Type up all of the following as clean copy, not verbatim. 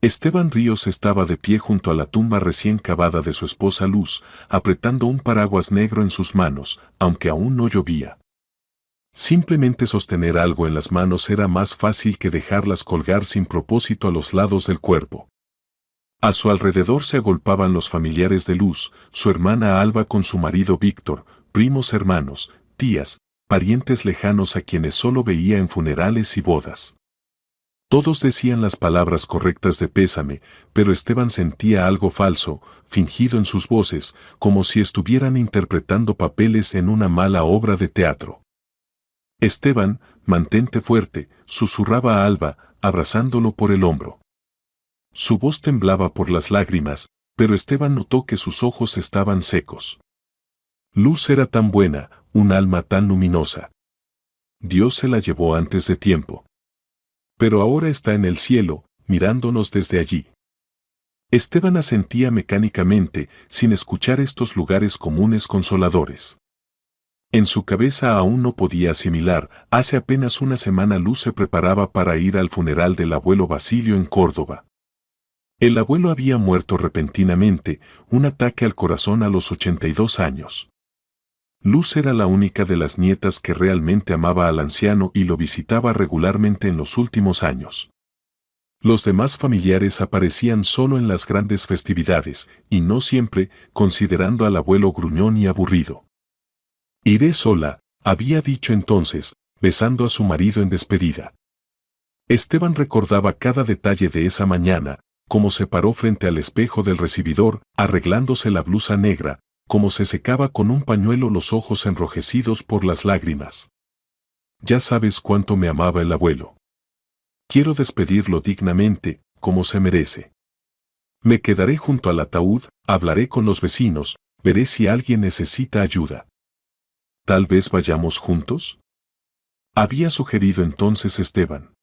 Esteban Ríos estaba de pie junto a la tumba recién cavada de su esposa Luz, apretando un paraguas negro en sus manos, aunque aún no llovía. Simplemente sostener algo en las manos era más fácil que dejarlas colgar sin propósito a los lados del cuerpo. A su alrededor se agolpaban los familiares de Luz, su hermana Alba con su marido Víctor, primos hermanos, tías, parientes lejanos a quienes solo veía en funerales y bodas. Todos decían las palabras correctas de pésame, pero Esteban sentía algo falso, fingido en sus voces, como si estuvieran interpretando papeles en una mala obra de teatro. Esteban, mantente fuerte, susurraba a Alba, abrazándolo por el hombro. Su voz temblaba por las lágrimas, pero Esteban notó que sus ojos estaban secos. Luz era tan buena, un alma tan luminosa. Dios se la llevó antes de tiempo. Pero ahora está en el cielo, mirándonos desde allí. Esteban asentía mecánicamente, sin escuchar estos lugares comunes consoladores. En su cabeza aún no podía asimilar, hace apenas una semana Luz se preparaba para ir al funeral del abuelo Basilio en Córdoba. El abuelo había muerto repentinamente, un ataque al corazón a los 82 años. Luz era la única de las nietas que realmente amaba al anciano y lo visitaba regularmente en los últimos años. Los demás familiares aparecían solo en las grandes festividades, y no siempre, considerando al abuelo gruñón y aburrido. Iré sola, había dicho entonces, besando a su marido en despedida. Esteban recordaba cada detalle de esa mañana, cómo se paró frente al espejo del recibidor, arreglándose la blusa negra, cómo se secaba con un pañuelo los ojos enrojecidos por las lágrimas. Ya sabes cuánto me amaba el abuelo. Quiero despedirlo dignamente, como se merece. Me quedaré junto al ataúd, hablaré con los vecinos, veré si alguien necesita ayuda. ¿Tal vez vayamos juntos?, había sugerido entonces Esteban.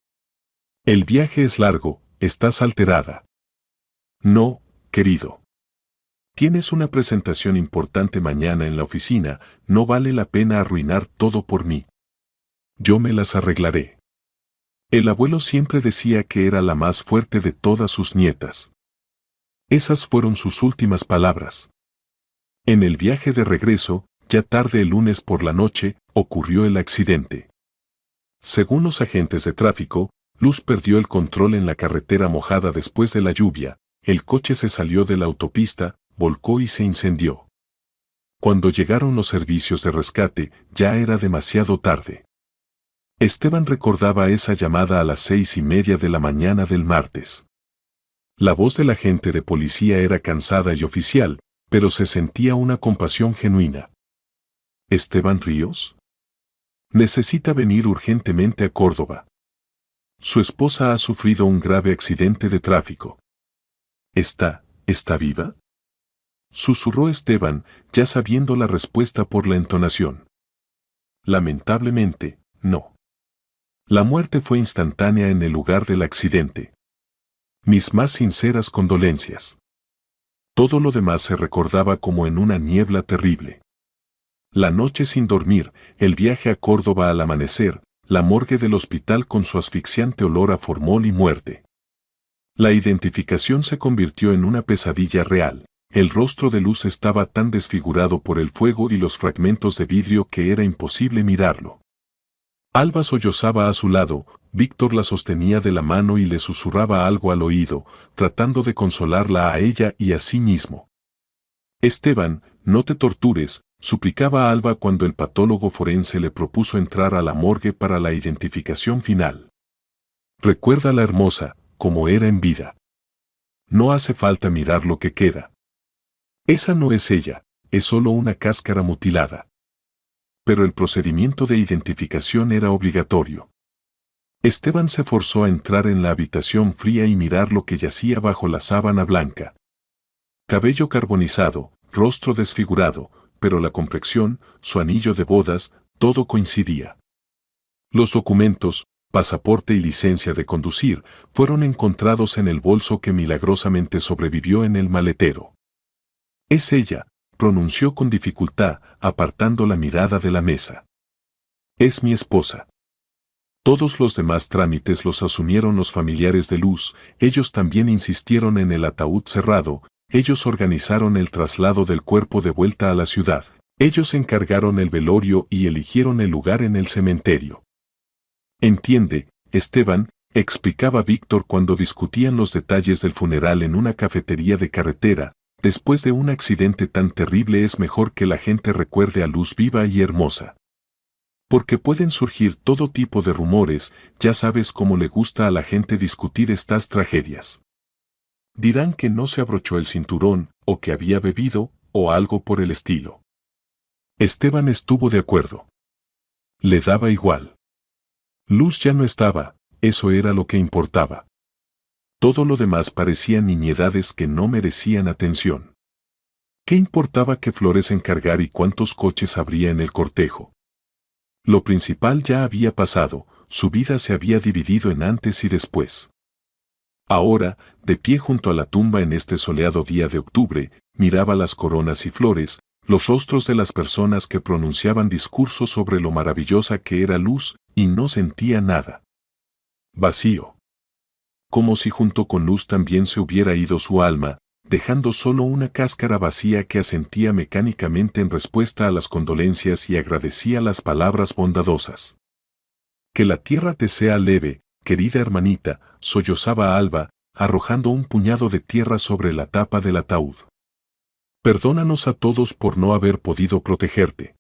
El viaje es largo, estás alterada. No, querido. Tienes una presentación importante mañana en la oficina, no vale la pena arruinar todo por mí. Yo me las arreglaré. El abuelo siempre decía que era la más fuerte de todas sus nietas. Esas fueron sus últimas palabras. En el viaje de regreso, ya tarde el lunes por la noche, ocurrió el accidente. Según los agentes de tráfico, Luz perdió el control en la carretera mojada después de la lluvia, el coche se salió de la autopista, volcó y se incendió. Cuando llegaron los servicios de rescate, ya era demasiado tarde. Esteban recordaba esa llamada a las 6:30 de la mañana del martes. La voz del agente de policía era cansada y oficial, pero se sentía una compasión genuina. ¿Esteban Ríos? Necesita venir urgentemente a Córdoba. Su esposa ha sufrido un grave accidente de tráfico. ¿Está viva?, susurró Esteban, ya sabiendo la respuesta por la entonación. Lamentablemente, no. La muerte fue instantánea en el lugar del accidente. Mis más sinceras condolencias. Todo lo demás se recordaba como en una niebla terrible. La noche sin dormir, el viaje a Córdoba al amanecer, la morgue del hospital con su asfixiante olor a formol y muerte. La identificación se convirtió en una pesadilla real. El rostro de Luz estaba tan desfigurado por el fuego y los fragmentos de vidrio que era imposible mirarlo. Alba sollozaba a su lado, Víctor la sostenía de la mano y le susurraba algo al oído, tratando de consolarla a ella y a sí mismo. Esteban, no te tortures, suplicaba a Alba cuando el patólogo forense le propuso entrar a la morgue para la identificación final. Recuerda la hermosa, como era en vida. No hace falta mirar lo que queda. Esa no es ella, es solo una cáscara mutilada. Pero el procedimiento de identificación era obligatorio. Esteban se forzó a entrar en la habitación fría y mirar lo que yacía bajo la sábana blanca. Cabello carbonizado, rostro desfigurado, pero la complexión, su anillo de bodas, todo coincidía. Los documentos, pasaporte y licencia de conducir, fueron encontrados en el bolso que milagrosamente sobrevivió en el maletero. Es ella, pronunció con dificultad, apartando la mirada de la mesa. Es mi esposa. Todos los demás trámites los asumieron los familiares de Luz, ellos también insistieron en el ataúd cerrado, ellos organizaron el traslado del cuerpo de vuelta a la ciudad, ellos encargaron el velorio y eligieron el lugar en el cementerio. Entiende, Esteban, explicaba Víctor cuando discutían los detalles del funeral en una cafetería de carretera, después de un accidente tan terrible es mejor que la gente recuerde a Luz viva y hermosa. Porque pueden surgir todo tipo de rumores, ya sabes cómo le gusta a la gente discutir estas tragedias. Dirán que no se abrochó el cinturón, o que había bebido, o algo por el estilo. Esteban estuvo de acuerdo. Le daba igual. Luz ya no estaba, eso era lo que importaba. Todo lo demás parecían niñedades que no merecían atención. ¿Qué importaba qué flores encargar y cuántos coches habría en el cortejo? Lo principal ya había pasado, su vida se había dividido en antes y después. Ahora, de pie junto a la tumba en este soleado día de octubre, miraba las coronas y flores, los rostros de las personas que pronunciaban discursos sobre lo maravillosa que era Luz, y no sentía nada. Vacío. Como si junto con Luz también se hubiera ido su alma, dejando solo una cáscara vacía que asentía mecánicamente en respuesta a las condolencias y agradecía las palabras bondadosas. Que la tierra te sea leve, querida hermanita, sollozaba Alba, arrojando un puñado de tierra sobre la tapa del ataúd. Perdónanos a todos por no haber podido protegerte.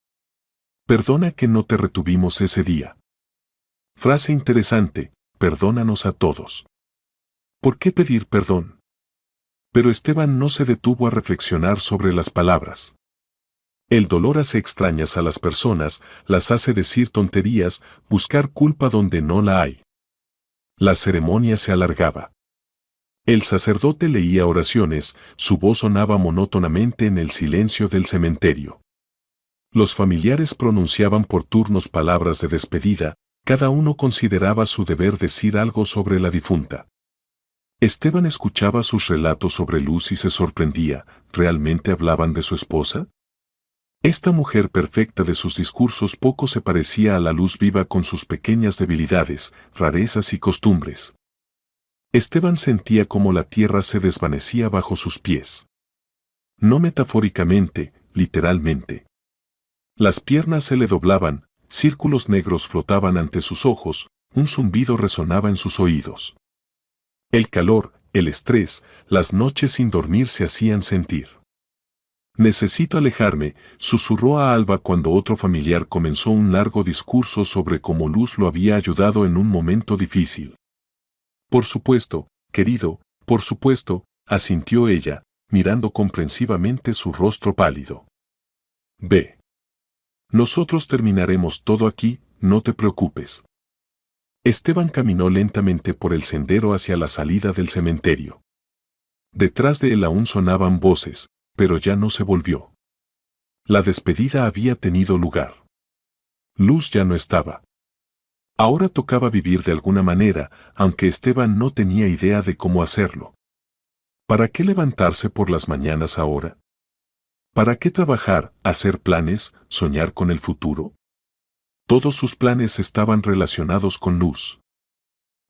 Perdona que no te retuvimos ese día. Frase interesante, perdónanos a todos. ¿Por qué pedir perdón? Pero Esteban no se detuvo a reflexionar sobre las palabras. El dolor hace extrañas a las personas, las hace decir tonterías, buscar culpa donde no la hay. La ceremonia se alargaba. El sacerdote leía oraciones, su voz sonaba monótonamente en el silencio del cementerio. Los familiares pronunciaban por turnos palabras de despedida, cada uno consideraba su deber decir algo sobre la difunta. Esteban escuchaba sus relatos sobre Luz y se sorprendía, ¿realmente hablaban de su esposa? Esta mujer perfecta de sus discursos poco se parecía a la Luz viva con sus pequeñas debilidades, rarezas y costumbres. Esteban sentía como la tierra se desvanecía bajo sus pies. No metafóricamente, literalmente. Las piernas se le doblaban, círculos negros flotaban ante sus ojos, un zumbido resonaba en sus oídos. El calor, el estrés, las noches sin dormir se hacían sentir. Necesito alejarme, susurró a Alba cuando otro familiar comenzó un largo discurso sobre cómo Luz lo había ayudado en un momento difícil. Por supuesto, querido, por supuesto, asintió ella, mirando comprensivamente su rostro pálido. Ve. Nosotros terminaremos todo aquí, no te preocupes. Esteban caminó lentamente por el sendero hacia la salida del cementerio. Detrás de él aún sonaban voces, pero ya no se volvió. La despedida había tenido lugar. Luz ya no estaba. Ahora tocaba vivir de alguna manera, aunque Esteban no tenía idea de cómo hacerlo. ¿Para qué levantarse por las mañanas ahora? ¿Para qué trabajar, hacer planes, soñar con el futuro? Todos sus planes estaban relacionados con Luz.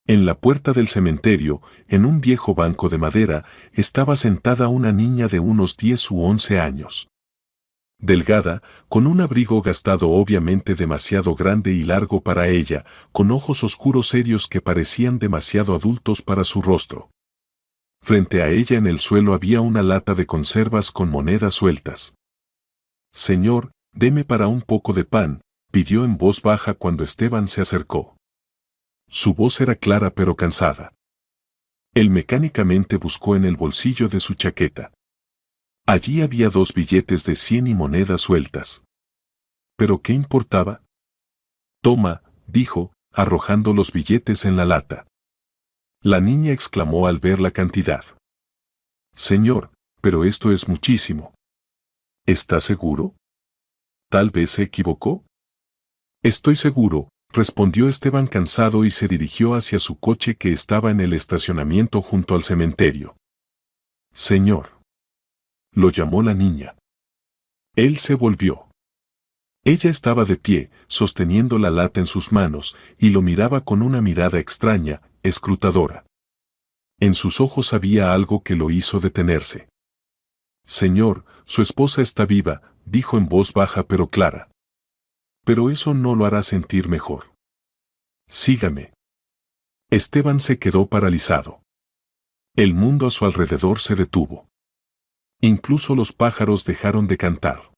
En la puerta del cementerio, en un viejo banco de madera, estaba sentada una niña de unos 10 u 11 años. Delgada, con un abrigo gastado obviamente demasiado grande y largo para ella, con ojos oscuros serios que parecían demasiado adultos para su rostro. Frente a ella en el suelo había una lata de conservas con monedas sueltas. «Señor, deme para un poco de pan», pidió en voz baja cuando Esteban se acercó. Su voz era clara pero cansada. Él mecánicamente buscó en el bolsillo de su chaqueta. Allí había 2 billetes de 100 y monedas sueltas. ¿Pero qué importaba? «Toma», dijo, arrojando los billetes en la lata. La niña exclamó al ver la cantidad. «Señor, pero esto es muchísimo». «¿Está seguro? ¿Tal vez se equivocó?» «Estoy seguro», respondió Esteban cansado y se dirigió hacia su coche que estaba en el estacionamiento junto al cementerio. «Señor», lo llamó la niña. Él se volvió. Ella estaba de pie, sosteniendo la lata en sus manos, y lo miraba con una mirada extraña, escrutadora. En sus ojos había algo que lo hizo detenerse. Señor, su esposa está viva, dijo en voz baja pero clara. Pero eso no lo hará sentir mejor. Sígame. Esteban se quedó paralizado. El mundo a su alrededor se detuvo. Incluso los pájaros dejaron de cantar.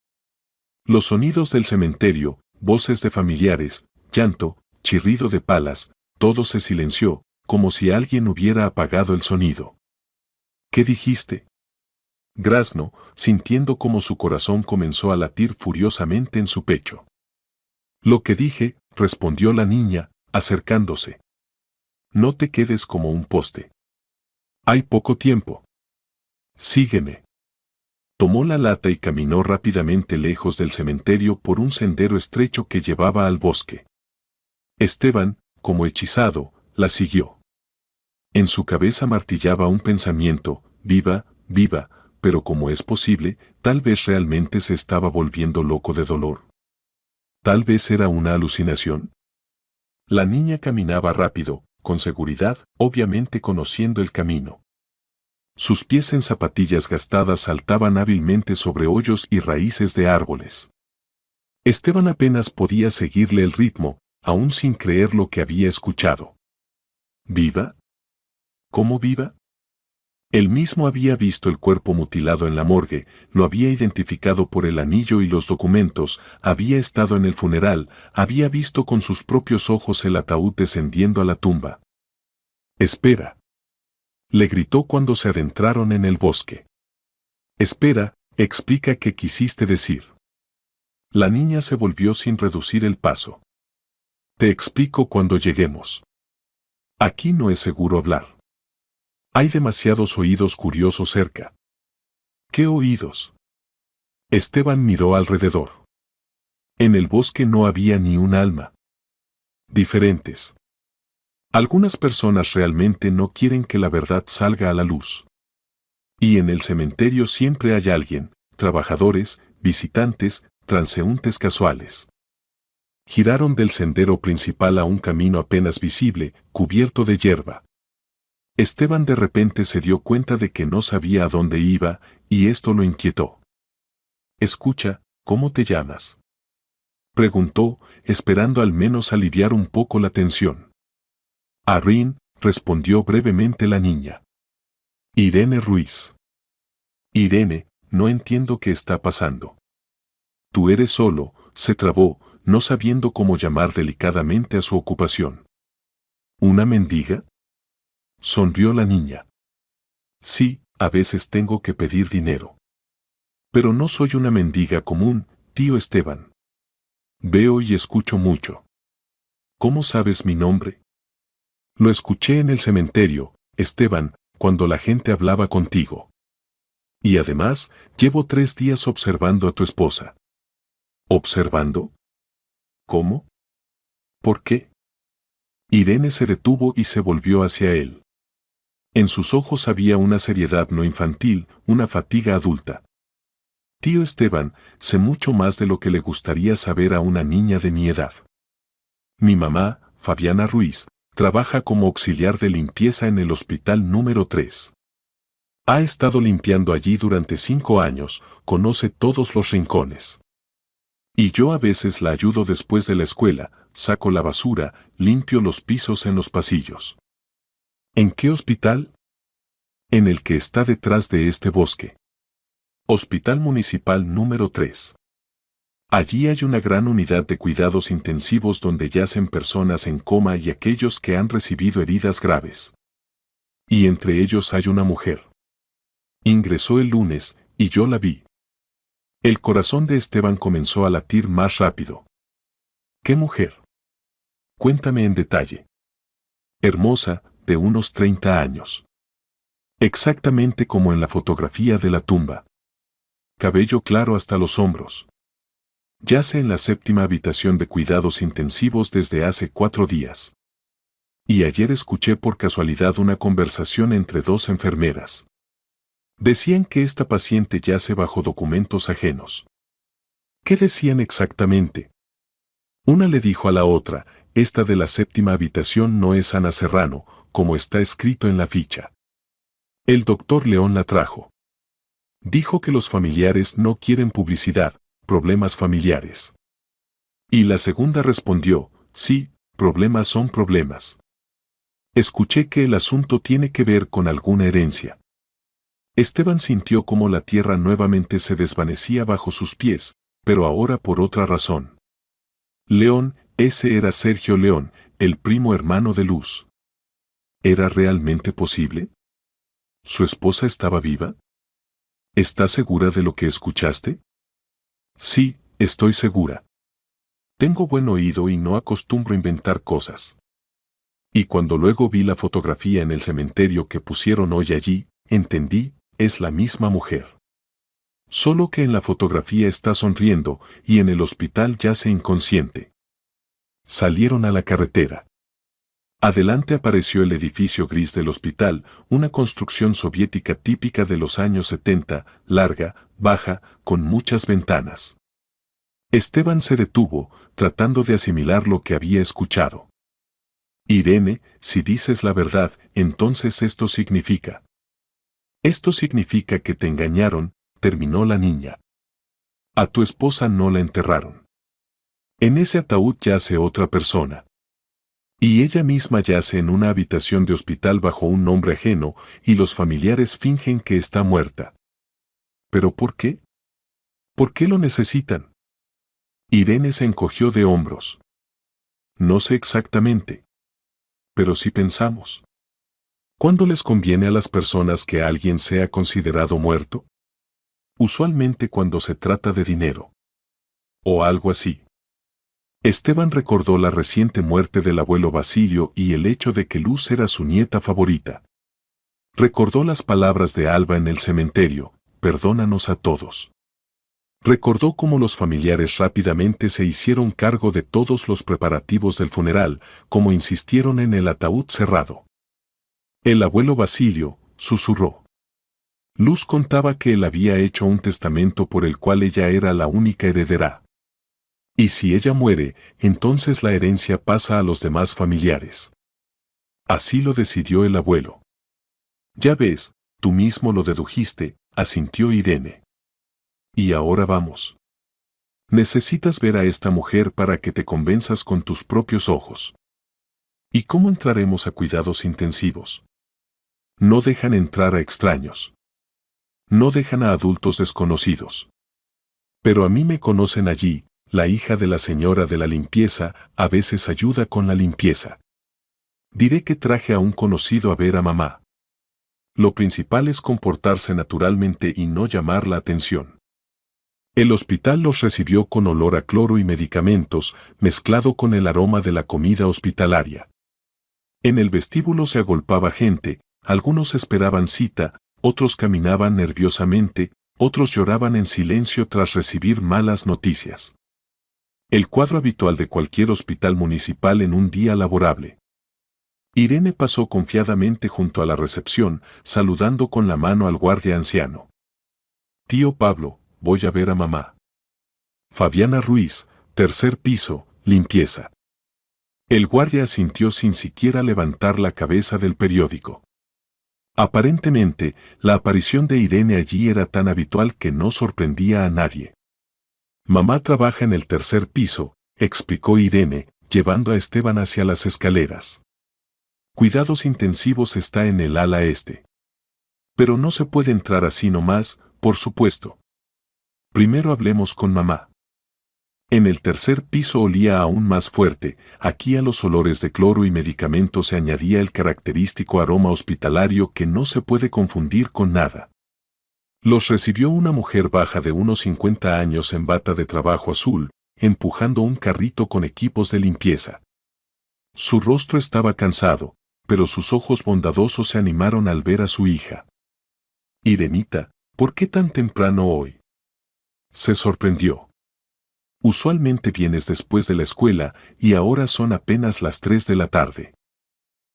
Los sonidos del cementerio, voces de familiares, llanto, chirrido de palas, todo se silenció, como si alguien hubiera apagado el sonido. ¿Qué dijiste? Grazno, sintiendo como su corazón comenzó a latir furiosamente en su pecho. Lo que dije, respondió la niña, acercándose. No te quedes como un poste. Hay poco tiempo. Sígueme. Tomó la lata y caminó rápidamente lejos del cementerio por un sendero estrecho que llevaba al bosque. Esteban, como hechizado, la siguió. En su cabeza martillaba un pensamiento, viva, viva, pero ¿cómo es posible? Tal vez realmente se estaba volviendo loco de dolor. Tal vez era una alucinación. La niña caminaba rápido, con seguridad, obviamente conociendo el camino. Sus pies en zapatillas gastadas saltaban hábilmente sobre hoyos y raíces de árboles. Esteban apenas podía seguirle el ritmo, aún sin creer lo que había escuchado. ¿Viva? ¿Cómo viva? Él mismo había visto el cuerpo mutilado en la morgue, lo había identificado por el anillo y los documentos, había estado en el funeral, había visto con sus propios ojos el ataúd descendiendo a la tumba. Espera. Le gritó cuando se adentraron en el bosque. Espera, explica qué quisiste decir. La niña se volvió sin reducir el paso. Te explico cuando lleguemos. Aquí no es seguro hablar. Hay demasiados oídos curiosos cerca. ¿Qué oídos? Esteban miró alrededor. En el bosque no había ni un alma. Diferentes. Algunas personas realmente no quieren que la verdad salga a la luz. Y en el cementerio siempre hay alguien, trabajadores, visitantes, transeúntes casuales. Giraron del sendero principal a un camino apenas visible, cubierto de hierba. Esteban de repente se dio cuenta de que no sabía a dónde iba, y esto lo inquietó. Escucha, ¿cómo te llamas? Preguntó, esperando al menos aliviar un poco la tensión. Arrin, respondió brevemente la niña. Irene Ruiz. Irene, no entiendo qué está pasando. Tú eres solo, se trabó, no sabiendo cómo llamar delicadamente a su ocupación. ¿Una mendiga? Sonrió la niña. Sí, a veces tengo que pedir dinero. Pero no soy una mendiga común, tío Esteban. Veo y escucho mucho. ¿Cómo sabes mi nombre? Lo escuché en el cementerio, Esteban, cuando la gente hablaba contigo. Y además, llevo 3 días observando a tu esposa. ¿Observando? ¿Cómo? ¿Por qué? Irene se detuvo y se volvió hacia él. En sus ojos había una seriedad no infantil, una fatiga adulta. Tío Esteban, sé mucho más de lo que le gustaría saber a una niña de mi edad. Mi mamá, Fabiana Ruiz, trabaja como auxiliar de limpieza en el hospital número 3. Ha estado limpiando allí durante 5 años, conoce todos los rincones. Y yo a veces la ayudo después de la escuela, saco la basura, limpio los pisos en los pasillos. ¿En qué hospital? En el que está detrás de este bosque. Hospital Municipal número 3. Allí hay una gran unidad de cuidados intensivos donde yacen personas en coma y aquellos que han recibido heridas graves. Y entre ellos hay una mujer. Ingresó el lunes, y yo la vi. El corazón de Esteban comenzó a latir más rápido. ¿Qué mujer? Cuéntame en detalle. Hermosa, de unos 30 años. Exactamente como en la fotografía de la tumba. Cabello claro hasta los hombros. Yace en la 7ª habitación de cuidados intensivos desde hace 4 días. Y ayer escuché por casualidad una conversación entre 2 enfermeras. Decían que esta paciente yace bajo documentos ajenos. ¿Qué decían exactamente? Una le dijo a la otra, esta de la séptima habitación no es Ana Serrano, como está escrito en la ficha. El doctor León la trajo. Dijo que los familiares no quieren publicidad, problemas familiares. Y la segunda respondió, sí, problemas son problemas. Escuché que el asunto tiene que ver con alguna herencia. Esteban sintió como la tierra nuevamente se desvanecía bajo sus pies, pero ahora por otra razón. León, ese era Sergio León, el primo hermano de Luz. ¿Era realmente posible? ¿Su esposa estaba viva? ¿Estás segura de lo que escuchaste? Sí, estoy segura. Tengo buen oído y no acostumbro inventar cosas. Y cuando luego vi la fotografía en el cementerio que pusieron hoy allí, entendí, es la misma mujer. Solo que en la fotografía está sonriendo y en el hospital yace inconsciente. Salieron a la carretera. Adelante apareció el edificio gris del hospital, una construcción soviética típica de los años 70, larga, baja, con muchas ventanas. Esteban se detuvo, tratando de asimilar lo que había escuchado. Irene, si dices la verdad, entonces esto significa. Esto significa que te engañaron, terminó la niña. A tu esposa no la enterraron. En ese ataúd yace otra persona. Y ella misma yace en una habitación de hospital bajo un nombre ajeno, y los familiares fingen que está muerta. ¿Pero por qué? ¿Por qué lo necesitan? Irene se encogió de hombros. No sé exactamente. Pero si pensamos. ¿Cuándo les conviene a las personas que alguien sea considerado muerto? Usualmente cuando se trata de dinero. O algo así. Esteban recordó la reciente muerte del abuelo Basilio y el hecho de que Luz era su nieta favorita. Recordó las palabras de Alba en el cementerio, perdónanos a todos. Recordó cómo los familiares rápidamente se hicieron cargo de todos los preparativos del funeral, como insistieron en el ataúd cerrado. El abuelo Basilio, susurró. Luz contaba que él había hecho un testamento por el cual ella era la única heredera. Y si ella muere, entonces la herencia pasa a los demás familiares. Así lo decidió el abuelo. Ya ves, tú mismo lo dedujiste, asintió Irene. Y ahora vamos. Necesitas ver a esta mujer para que te convenzas con tus propios ojos. ¿Y cómo entraremos a cuidados intensivos? No dejan entrar a extraños. No dejan a adultos desconocidos. Pero a mí me conocen allí. La hija de la señora de la limpieza a veces ayuda con la limpieza. Diré que traje a un conocido a ver a mamá. Lo principal es comportarse naturalmente y no llamar la atención. El hospital los recibió con olor a cloro y medicamentos, mezclado con el aroma de la comida hospitalaria. En el vestíbulo se agolpaba gente, algunos esperaban cita, otros caminaban nerviosamente, otros lloraban en silencio tras recibir malas noticias. El cuadro habitual de cualquier hospital municipal en un día laborable. Irene pasó confiadamente junto a la recepción, saludando con la mano al guardia anciano. Tío Pablo, voy a ver a mamá. Fabiana Ruiz, tercer piso, limpieza. El guardia asintió sin siquiera levantar la cabeza del periódico. Aparentemente, la aparición de Irene allí era tan habitual que no sorprendía a nadie. Mamá trabaja en el tercer piso, explicó Irene, llevando a Esteban hacia las escaleras. Cuidados intensivos está en el ala este. Pero no se puede entrar así nomás, por supuesto. Primero hablemos con mamá. En el tercer piso olía aún más fuerte, aquí a los olores de cloro y medicamentos se añadía el característico aroma hospitalario que no se puede confundir con nada. Los recibió una mujer baja de unos 50 años en bata de trabajo azul, empujando un carrito con equipos de limpieza. Su rostro estaba cansado, pero sus ojos bondadosos se animaron al ver a su hija. Irenita, ¿por qué tan temprano hoy? Se sorprendió. Usualmente vienes después de la escuela y ahora son apenas las 3 de la tarde.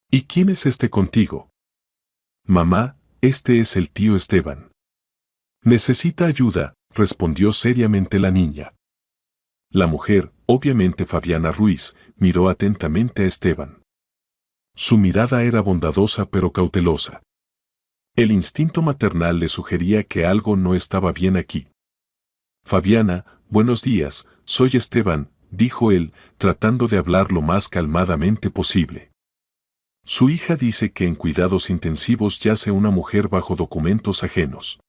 ¿Y quién es este contigo? Mamá, este es el tío Esteban. Necesita ayuda, respondió seriamente la niña. La mujer, obviamente Fabiana Ruiz, miró atentamente a Esteban. Su mirada era bondadosa pero cautelosa. El instinto maternal le sugería que algo no estaba bien aquí. Fabiana, buenos días, soy Esteban, dijo él, tratando de hablar lo más calmadamente posible. Su hija dice que en cuidados intensivos yace una mujer bajo documentos ajenos.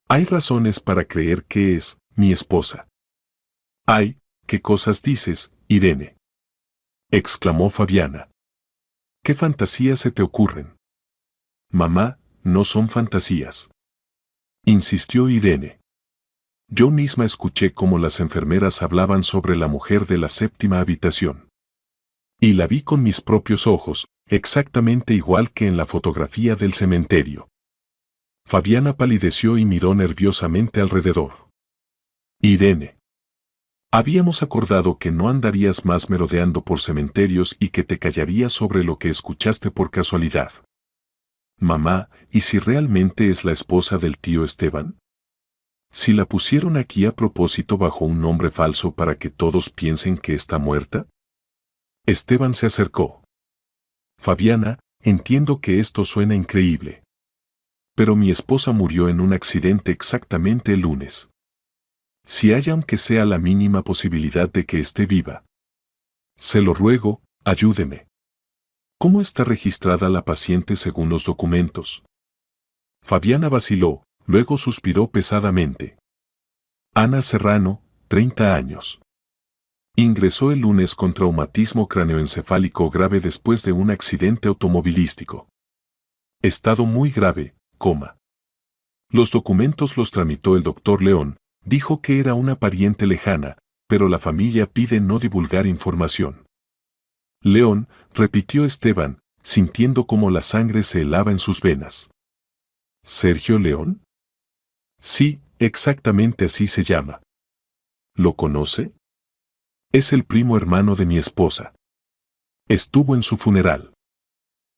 Hay razones para creer que es mi esposa. ¡Ay, qué cosas dices, Irene!, exclamó Fabiana. ¿Qué fantasías se te ocurren? Mamá, no son fantasías, insistió Irene. Yo misma escuché cómo las enfermeras hablaban sobre la mujer de la séptima habitación. Y la vi con mis propios ojos, exactamente igual que en la fotografía del cementerio. Fabiana palideció y miró nerviosamente alrededor. Irene. Habíamos acordado que no andarías más merodeando por cementerios y que te callarías sobre lo que escuchaste por casualidad. Mamá, ¿y si realmente es la esposa del tío Esteban? ¿Si la pusieron aquí a propósito bajo un nombre falso para que todos piensen que está muerta? Esteban se acercó. Fabiana, entiendo que esto suena increíble. Pero mi esposa murió en un accidente exactamente el lunes. Si hay aunque sea la mínima posibilidad de que esté viva. Se lo ruego, ayúdeme. ¿Cómo está registrada la paciente según los documentos? Fabiana vaciló, luego suspiró pesadamente. Ana Serrano, 30 años. Ingresó el lunes con traumatismo craneoencefálico grave después de un accidente automovilístico. Estado muy grave, coma. Los documentos los tramitó el doctor León, dijo que era una pariente lejana, pero la familia pide no divulgar información. León, repitió Esteban, sintiendo cómo la sangre se helaba en sus venas. ¿Sergio León? Sí, exactamente así se llama. ¿Lo conoce? Es el primo hermano de mi esposa. Estuvo en su funeral.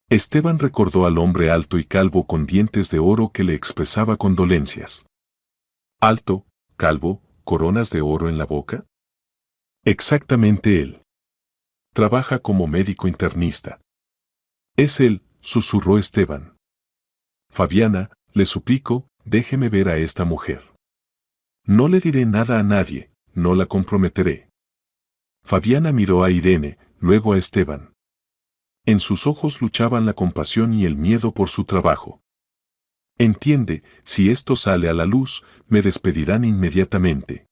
Esteban recordó al hombre alto y calvo con dientes de oro que le expresaba condolencias. Alto, calvo, coronas de oro en la boca. Exactamente él. Trabaja como médico internista. Es él, susurró Esteban. Fabiana, le suplico, déjeme ver a esta mujer. No le diré nada a nadie, no la comprometeré. Fabiana miró a Irene, luego a Esteban. En sus ojos luchaban la compasión y el miedo por su trabajo. Entiende, si esto sale a la luz, me despedirán inmediatamente.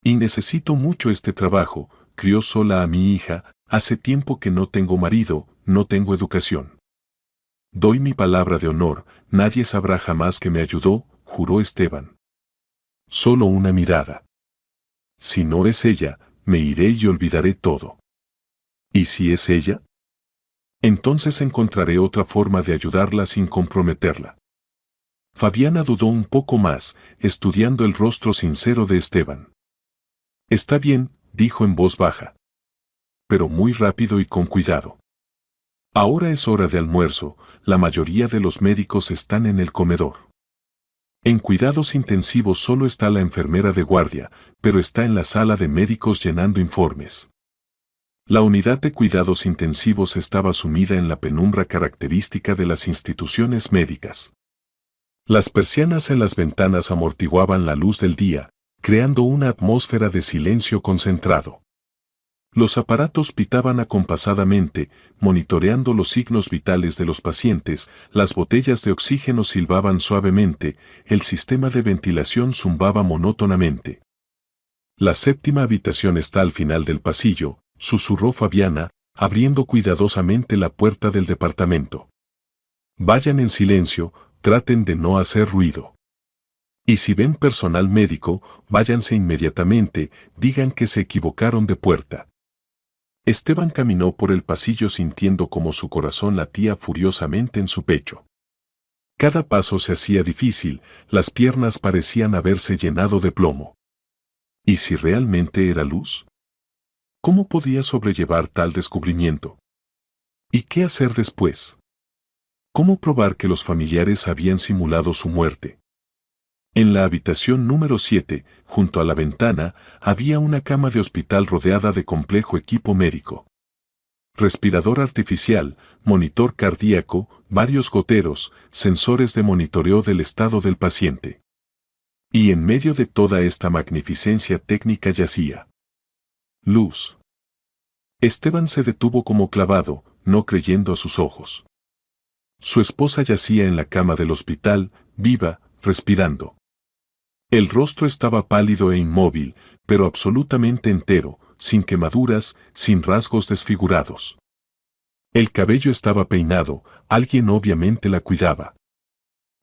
Y necesito mucho este trabajo, crió sola a mi hija, hace tiempo que no tengo marido, no tengo educación. Doy mi palabra de honor, nadie sabrá jamás que me ayudó, juró Esteban. Solo una mirada. Si no es ella, me iré y olvidaré todo. ¿Y si es ella? Entonces encontraré otra forma de ayudarla sin comprometerla. Fabiana dudó un poco más, estudiando el rostro sincero de Esteban. Está bien, dijo en voz baja. Pero muy rápido y con cuidado. Ahora es hora de almuerzo, la mayoría de los médicos están en el comedor. En cuidados intensivos solo está la enfermera de guardia, pero está en la sala de médicos llenando informes. La unidad de cuidados intensivos estaba sumida en la penumbra característica de las instituciones médicas. Las persianas en las ventanas amortiguaban la luz del día, creando una atmósfera de silencio concentrado. Los aparatos pitaban acompasadamente, monitoreando los signos vitales de los pacientes, las botellas de oxígeno silbaban suavemente, el sistema de ventilación zumbaba monótonamente. La séptima habitación está al final del pasillo, susurró Fabiana, abriendo cuidadosamente la puerta del departamento. Vayan en silencio, traten de no hacer ruido. Y si ven personal médico, váyanse inmediatamente, digan que se equivocaron de puerta. Esteban caminó por el pasillo sintiendo como su corazón latía furiosamente en su pecho. Cada paso se hacía difícil, las piernas parecían haberse llenado de plomo. ¿Y si realmente era luz? ¿Cómo podía sobrellevar tal descubrimiento? ¿Y qué hacer después? ¿Cómo probar que los familiares habían simulado su muerte? En la habitación número 7, junto a la ventana, había una cama de hospital rodeada de complejo equipo médico. Respirador artificial, monitor cardíaco, varios goteros, sensores de monitoreo del estado del paciente. Y en medio de toda esta magnificencia técnica yacía Luz. Esteban se detuvo como clavado, no creyendo a sus ojos. Su esposa yacía en la cama del hospital, viva, respirando. El rostro estaba pálido e inmóvil, pero absolutamente entero, sin quemaduras, sin rasgos desfigurados. El cabello estaba peinado, alguien obviamente la cuidaba.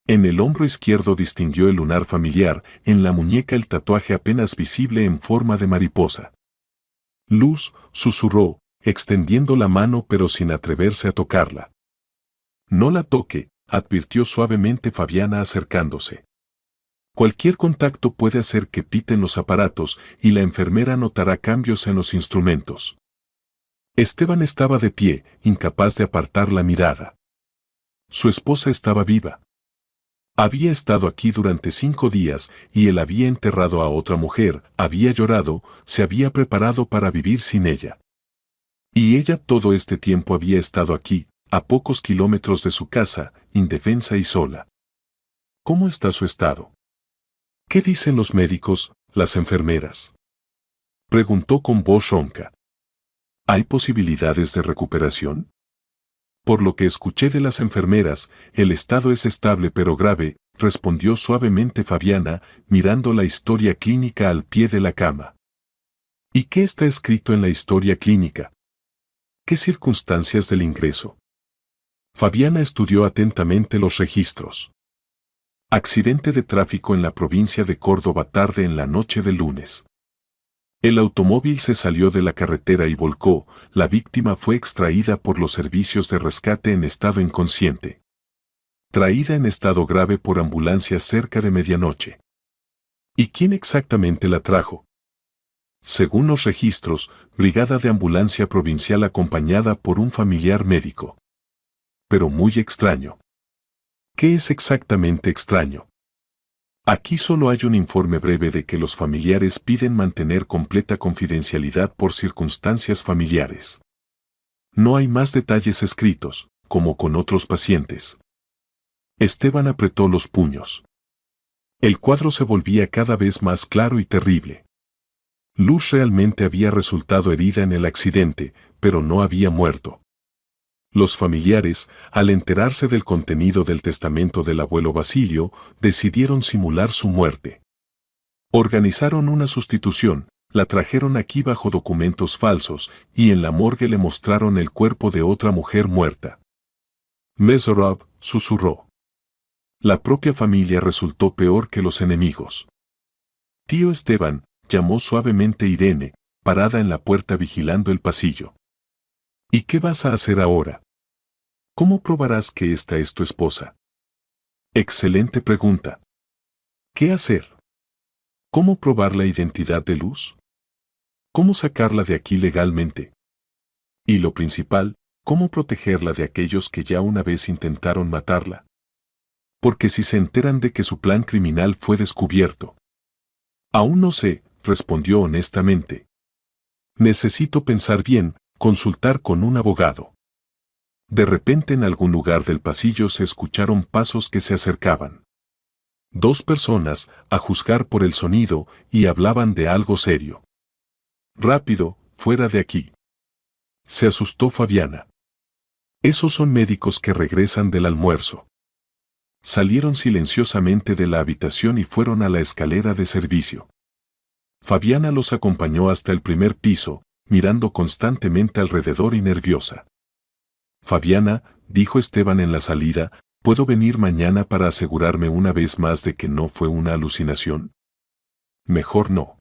En el hombro izquierdo distinguió el lunar familiar, en la muñeca el tatuaje apenas visible en forma de mariposa. Luz, susurró, extendiendo la mano pero sin atreverse a tocarla. No la toque, advirtió suavemente Fabiana acercándose. Cualquier contacto puede hacer que piten los aparatos y la enfermera notará cambios en los instrumentos. Esteban estaba de pie, incapaz de apartar la mirada. Su esposa estaba viva. Había estado aquí durante 5 días y él había enterrado a otra mujer, había llorado, se había preparado para vivir sin ella. Y ella todo este tiempo había estado aquí, a pocos kilómetros de su casa, indefensa y sola. ¿Cómo está su estado? ¿Qué dicen los médicos, las enfermeras? Preguntó con voz ronca. ¿Hay posibilidades de recuperación? Por lo que escuché de las enfermeras, el estado es estable pero grave, respondió suavemente Fabiana, mirando la historia clínica al pie de la cama. ¿Y qué está escrito en la historia clínica? ¿Qué circunstancias del ingreso? Fabiana estudió atentamente los registros. Accidente de tráfico en la provincia de Córdoba tarde en la noche del lunes. El automóvil se salió de la carretera y volcó, la víctima fue extraída por los servicios de rescate en estado inconsciente. Traída en estado grave por ambulancia cerca de medianoche. ¿Y quién exactamente la trajo? Según los registros, brigada de ambulancia provincial acompañada por un familiar médico. Pero muy extraño. ¿Qué es exactamente extraño? Aquí solo hay un informe breve de que los familiares piden mantener completa confidencialidad por circunstancias familiares. No hay más detalles escritos, como con otros pacientes. Esteban apretó los puños. El cuadro se volvía cada vez más claro y terrible. Luz realmente había resultado herida en el accidente, pero no había muerto. Los familiares, al enterarse del contenido del testamento del abuelo Basilio, decidieron simular su muerte. Organizaron una sustitución, la trajeron aquí bajo documentos falsos y en la morgue le mostraron el cuerpo de otra mujer muerta. Mesorov susurró. La propia familia resultó peor que los enemigos. Tío Esteban, llamó suavemente Irene, parada en la puerta vigilando el pasillo. ¿Y qué vas a hacer ahora? ¿Cómo probarás que esta es tu esposa? Excelente pregunta. ¿Qué hacer? ¿Cómo probar la identidad de Luz? ¿Cómo sacarla de aquí legalmente? Y lo principal, ¿cómo protegerla de aquellos que ya una vez intentaron matarla? Porque si se enteran de que su plan criminal fue descubierto. Aún no sé, respondió honestamente. Necesito pensar bien, consultar con un abogado. De repente en algún lugar del pasillo se escucharon pasos que se acercaban. 2 personas, a juzgar por el sonido, y hablaban de algo serio. Rápido, fuera de aquí. Se asustó Fabiana. Esos son médicos que regresan del almuerzo. Salieron silenciosamente de la habitación y fueron a la escalera de servicio. Fabiana los acompañó hasta el primer piso, mirando constantemente alrededor y nerviosa. Fabiana, dijo Esteban en la salida, ¿puedo venir mañana para asegurarme una vez más de que no fue una alucinación? Mejor no.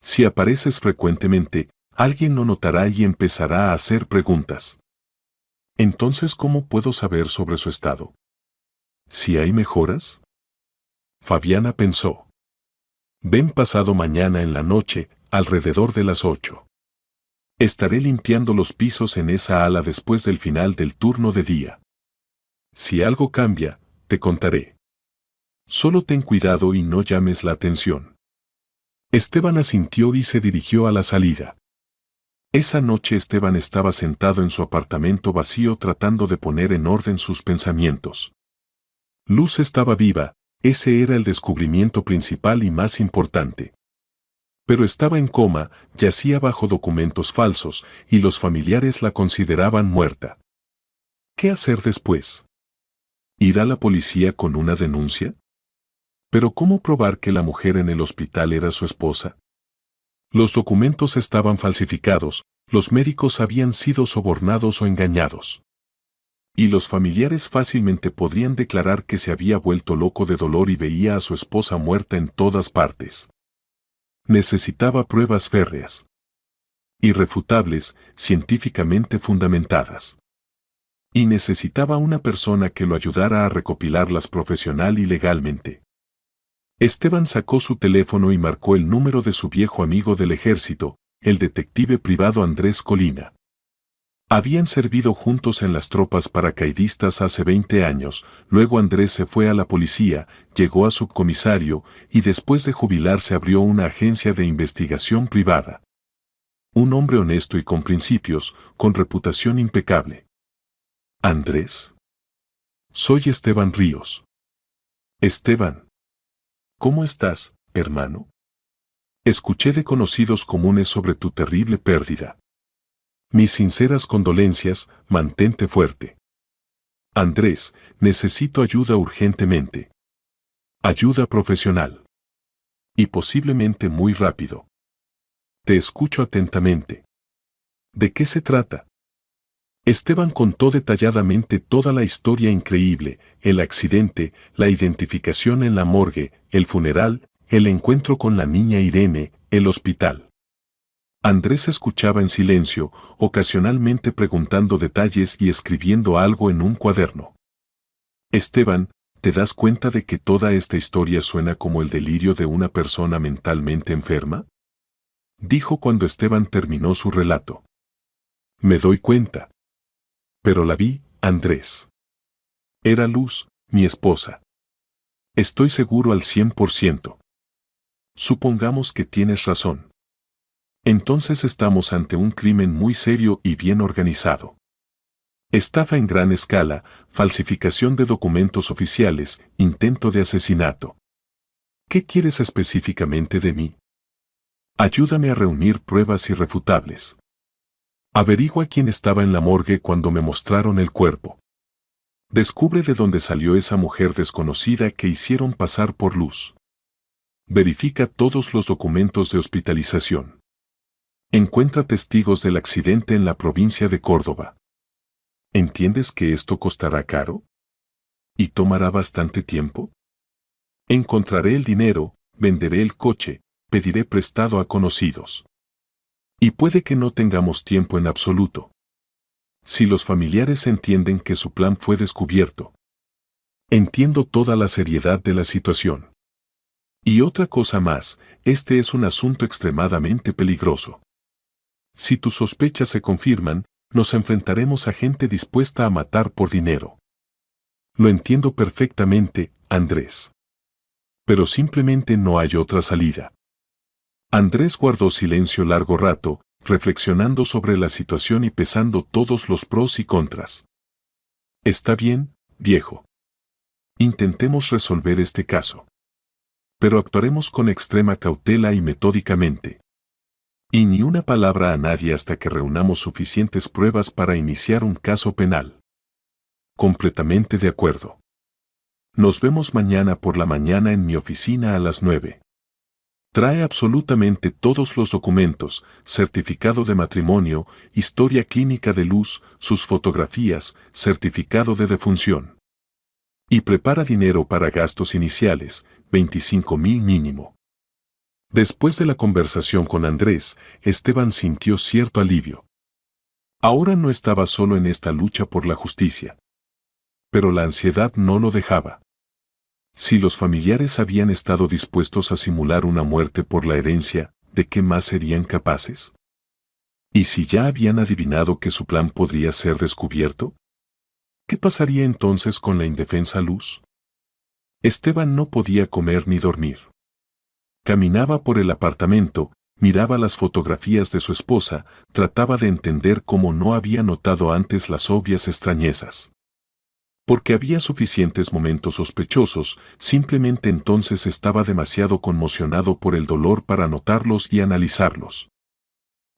Si apareces frecuentemente, alguien lo notará y empezará a hacer preguntas. Entonces, ¿cómo puedo saber sobre su estado? ¿Si hay mejoras? Fabiana pensó. Ven pasado mañana en la noche, alrededor de las 8. Estaré limpiando los pisos en esa ala después del final del turno de día. Si algo cambia, te contaré. Solo ten cuidado y no llames la atención. Esteban asintió y se dirigió a la salida. Esa noche Esteban estaba sentado en su apartamento vacío tratando de poner en orden sus pensamientos. Luz estaba viva, ese era el descubrimiento principal y más importante. Pero estaba en coma, yacía bajo documentos falsos, y los familiares la consideraban muerta. ¿Qué hacer después? ¿Ir a la policía con una denuncia? ¿Pero cómo probar que la mujer en el hospital era su esposa? Los documentos estaban falsificados, los médicos habían sido sobornados o engañados. Y los familiares fácilmente podrían declarar que se había vuelto loco de dolor y veía a su esposa muerta en todas partes. Necesitaba pruebas férreas, irrefutables, científicamente fundamentadas. Y necesitaba una persona que lo ayudara a recopilarlas profesional y legalmente. Esteban sacó su teléfono y marcó el número de su viejo amigo del ejército, el detective privado Andrés Colina. Habían servido juntos en las tropas paracaidistas hace 20 años, luego Andrés se fue a la policía, llegó a subcomisario y después de jubilarse abrió una agencia de investigación privada. Un hombre honesto y con principios, con reputación impecable. ¿Andrés? Soy Esteban Ríos. Esteban. ¿Cómo estás, hermano? Escuché de conocidos comunes sobre tu terrible pérdida. Mis sinceras condolencias, mantente fuerte. Andrés, necesito ayuda urgentemente. Ayuda profesional. Y posiblemente muy rápido. Te escucho atentamente. ¿De qué se trata? Esteban contó detalladamente toda la historia increíble, el accidente, la identificación en la morgue, el funeral, el encuentro con la niña Irene, el hospital. Andrés escuchaba en silencio, ocasionalmente preguntando detalles y escribiendo algo en un cuaderno. Esteban, ¿te das cuenta de que toda esta historia suena como el delirio de una persona mentalmente enferma? Dijo cuando Esteban terminó su relato. Me doy cuenta. Pero la vi, Andrés. Era Luz, mi esposa. Estoy seguro al 100%. Supongamos que tienes razón. Entonces estamos ante un crimen muy serio y bien organizado. Estafa en gran escala, falsificación de documentos oficiales, intento de asesinato. ¿Qué quieres específicamente de mí? Ayúdame a reunir pruebas irrefutables. Averigua quién estaba en la morgue cuando me mostraron el cuerpo. Descubre de dónde salió esa mujer desconocida que hicieron pasar por Luz. Verifica todos los documentos de hospitalización. Encuentra testigos del accidente en la provincia de Córdoba. ¿Entiendes que esto costará caro? ¿Y tomará bastante tiempo? Encontraré el dinero, venderé el coche, pediré prestado a conocidos. Y puede que no tengamos tiempo en absoluto. Si los familiares entienden que su plan fue descubierto. Entiendo toda la seriedad de la situación. Y otra cosa más, este es un asunto extremadamente peligroso. Si tus sospechas se confirman, nos enfrentaremos a gente dispuesta a matar por dinero. Lo entiendo perfectamente, Andrés. Pero simplemente no hay otra salida. Andrés guardó silencio largo rato, reflexionando sobre la situación y pesando todos los pros y contras. Está bien, viejo. Intentemos resolver este caso. Pero actuaremos con extrema cautela y metódicamente. Y ni una palabra a nadie hasta que reunamos suficientes pruebas para iniciar un caso penal. Completamente de acuerdo. Nos vemos mañana por la mañana en mi oficina a las 9. Trae absolutamente todos los documentos, certificado de matrimonio, historia clínica de Luz, sus fotografías, certificado de defunción. Y prepara dinero para gastos iniciales, 25,000 mínimo. Después de la conversación con Andrés, Esteban sintió cierto alivio. Ahora no estaba solo en esta lucha por la justicia. Pero la ansiedad no lo dejaba. Si los familiares habían estado dispuestos a simular una muerte por la herencia, ¿de qué más serían capaces? ¿Y si ya habían adivinado que su plan podría ser descubierto? ¿Qué pasaría entonces con la indefensa Luz? Esteban no podía comer ni dormir. Caminaba por el apartamento, miraba las fotografías de su esposa, trataba de entender cómo no había notado antes las obvias extrañezas. Porque había suficientes momentos sospechosos, simplemente entonces estaba demasiado conmocionado por el dolor para notarlos y analizarlos.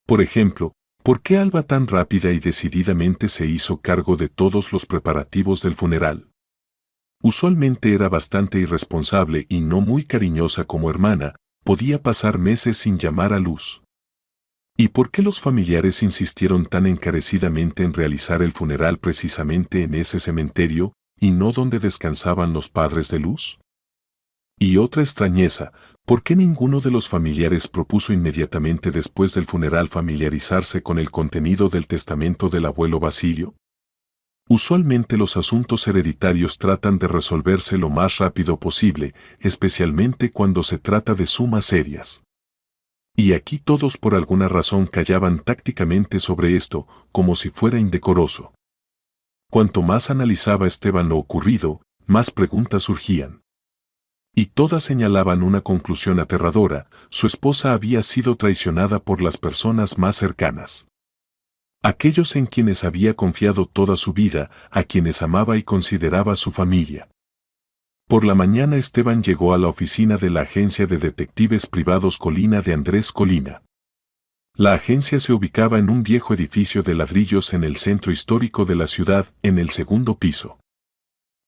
Por ejemplo, ¿por qué Alba tan rápida y decididamente se hizo cargo de todos los preparativos del funeral? Usualmente era bastante irresponsable y no muy cariñosa como hermana, podía pasar meses sin llamar a Luz. ¿Y por qué los familiares insistieron tan encarecidamente en realizar el funeral precisamente en ese cementerio, y no donde descansaban los padres de Luz? Y otra extrañeza, ¿por qué ninguno de los familiares propuso inmediatamente después del funeral familiarizarse con el contenido del testamento del abuelo Basilio? Usualmente los asuntos hereditarios tratan de resolverse lo más rápido posible, especialmente cuando se trata de sumas serias. Y aquí todos por alguna razón callaban tácticamente sobre esto, como si fuera indecoroso. Cuanto más analizaba Esteban lo ocurrido, más preguntas surgían. Y todas señalaban una conclusión aterradora: su esposa había sido traicionada por las personas más cercanas. Aquellos en quienes había confiado toda su vida, a quienes amaba y consideraba su familia. Por la mañana Esteban llegó a la oficina de la agencia de detectives privados Colina de Andrés Colina. La agencia se ubicaba en un viejo edificio de ladrillos en el centro histórico de la ciudad, en el segundo piso.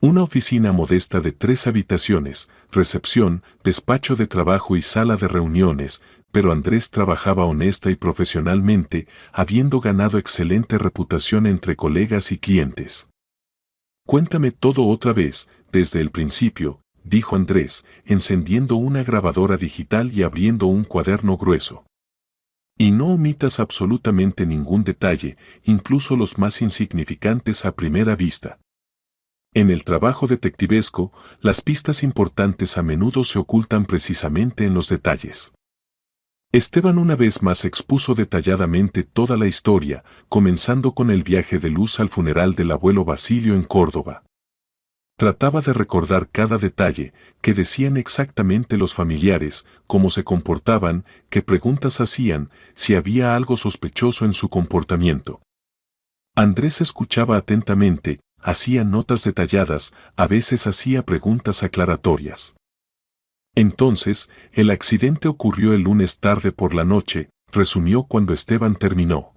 Una oficina modesta de 3 habitaciones, recepción, despacho de trabajo y sala de reuniones, pero Andrés trabajaba honesta y profesionalmente, habiendo ganado excelente reputación entre colegas y clientes. «Cuéntame todo otra vez, desde el principio», dijo Andrés, encendiendo una grabadora digital y abriendo un cuaderno grueso. «Y no omitas absolutamente ningún detalle, incluso los más insignificantes a primera vista». En el trabajo detectivesco, las pistas importantes a menudo se ocultan precisamente en los detalles. Esteban una vez más expuso detalladamente toda la historia, comenzando con el viaje de Luz al funeral del abuelo Basilio en Córdoba. Trataba de recordar cada detalle, qué decían exactamente los familiares, cómo se comportaban, qué preguntas hacían, si había algo sospechoso en su comportamiento. Andrés escuchaba atentamente, hacía notas detalladas, a veces hacía preguntas aclaratorias. Entonces, el accidente ocurrió el lunes tarde por la noche, resumió cuando Esteban terminó.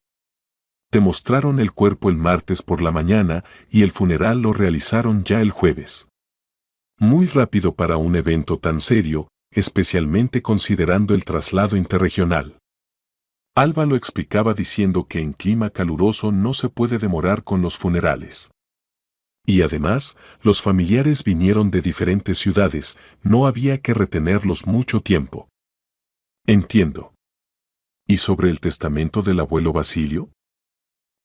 Te mostraron el cuerpo el martes por la mañana y el funeral lo realizaron ya el jueves. Muy rápido para un evento tan serio, especialmente considerando el traslado interregional. Alba lo explicaba diciendo que en clima caluroso no se puede demorar con los funerales. Y además, los familiares vinieron de diferentes ciudades, no había que retenerlos mucho tiempo. Entiendo. ¿Y sobre el testamento del abuelo Basilio?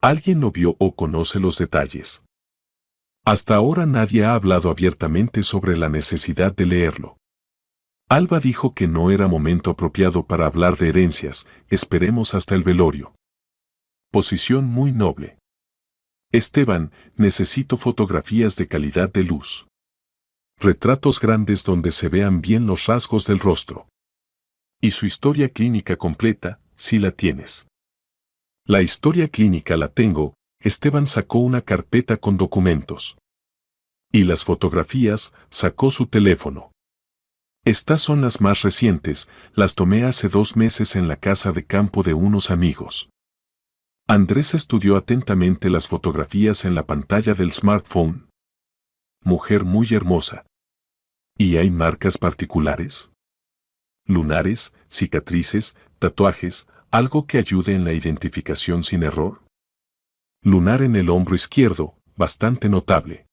¿Alguien lo vio o conoce los detalles? Hasta ahora nadie ha hablado abiertamente sobre la necesidad de leerlo. Alba dijo que no era momento apropiado para hablar de herencias, esperemos hasta el velorio. Posición muy noble. Esteban, necesito fotografías de calidad de luz. Retratos grandes donde se vean bien los rasgos del rostro. Y su historia clínica completa, si la tienes. La historia clínica la tengo, Esteban sacó una carpeta con documentos. Y las fotografías, sacó su teléfono. Estas son las más recientes, las tomé hace 2 meses en la casa de campo de unos amigos. Andrés estudió atentamente las fotografías en la pantalla del smartphone. Mujer muy hermosa. ¿Y hay marcas particulares? Lunares, cicatrices, tatuajes, algo que ayude en la identificación sin error. Lunar en el hombro izquierdo, bastante notable.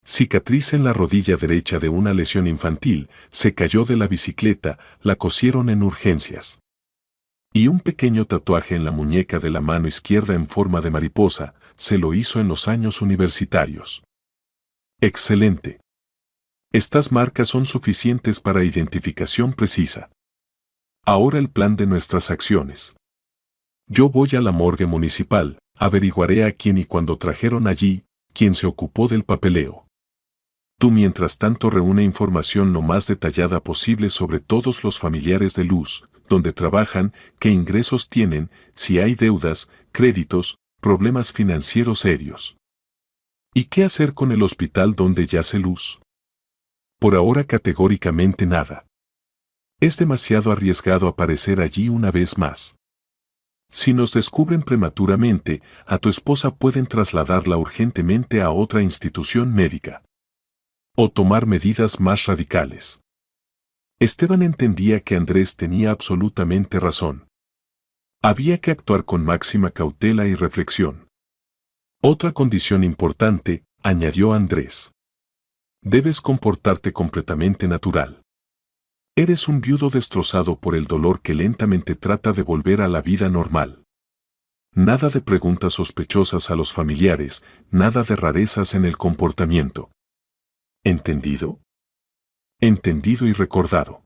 Cicatriz en la rodilla derecha de una lesión infantil, se cayó de la bicicleta, la cosieron en urgencias. Y un pequeño tatuaje en la muñeca de la mano izquierda en forma de mariposa, se lo hizo en los años universitarios. Excelente. Estas marcas son suficientes para identificación precisa. Ahora el plan de nuestras acciones. Yo voy a la morgue municipal, averiguaré a quién y cuándo trajeron allí, quién se ocupó del papeleo. Tú mientras tanto reúne información lo más detallada posible sobre todos los familiares de Luz, dónde trabajan, qué ingresos tienen, si hay deudas, créditos, problemas financieros serios. ¿Y qué hacer con el hospital donde yace Luz? Por ahora categóricamente nada. Es demasiado arriesgado aparecer allí una vez más. Si nos descubren prematuramente, a tu esposa pueden trasladarla urgentemente a otra institución médica. O tomar medidas más radicales. Esteban entendía que Andrés tenía absolutamente razón. Había que actuar con máxima cautela y reflexión. Otra condición importante, añadió Andrés. Debes comportarte completamente natural. Eres un viudo destrozado por el dolor que lentamente trata de volver a la vida normal. Nada de preguntas sospechosas a los familiares, nada de rarezas en el comportamiento. ¿Entendido? Entendido y recordado.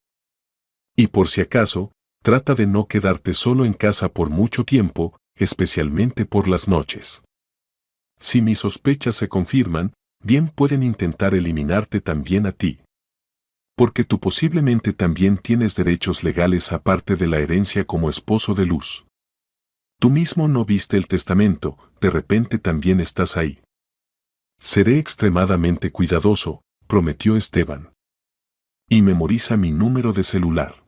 Y por si acaso, trata de no quedarte solo en casa por mucho tiempo, especialmente por las noches. Si mis sospechas se confirman, bien pueden intentar eliminarte también a ti. Porque tú posiblemente también tienes derechos legales aparte de la herencia como esposo de Luz. Tú mismo no viste el testamento, de repente también estás ahí. Seré extremadamente cuidadoso, prometió Esteban. Y memoriza mi número de celular.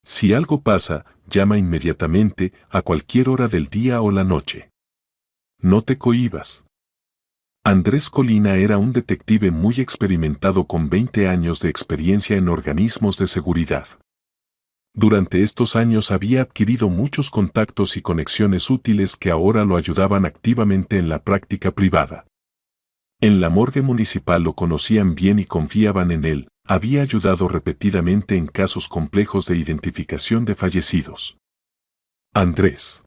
Si algo pasa, llama inmediatamente, a cualquier hora del día o la noche. No te cohibas. Andrés Colina era un detective muy experimentado con 20 años de experiencia en organismos de seguridad. Durante estos años había adquirido muchos contactos y conexiones útiles que ahora lo ayudaban activamente en la práctica privada. En la morgue municipal lo conocían bien y confiaban en él, había ayudado repetidamente en casos complejos de identificación de fallecidos. Andrés.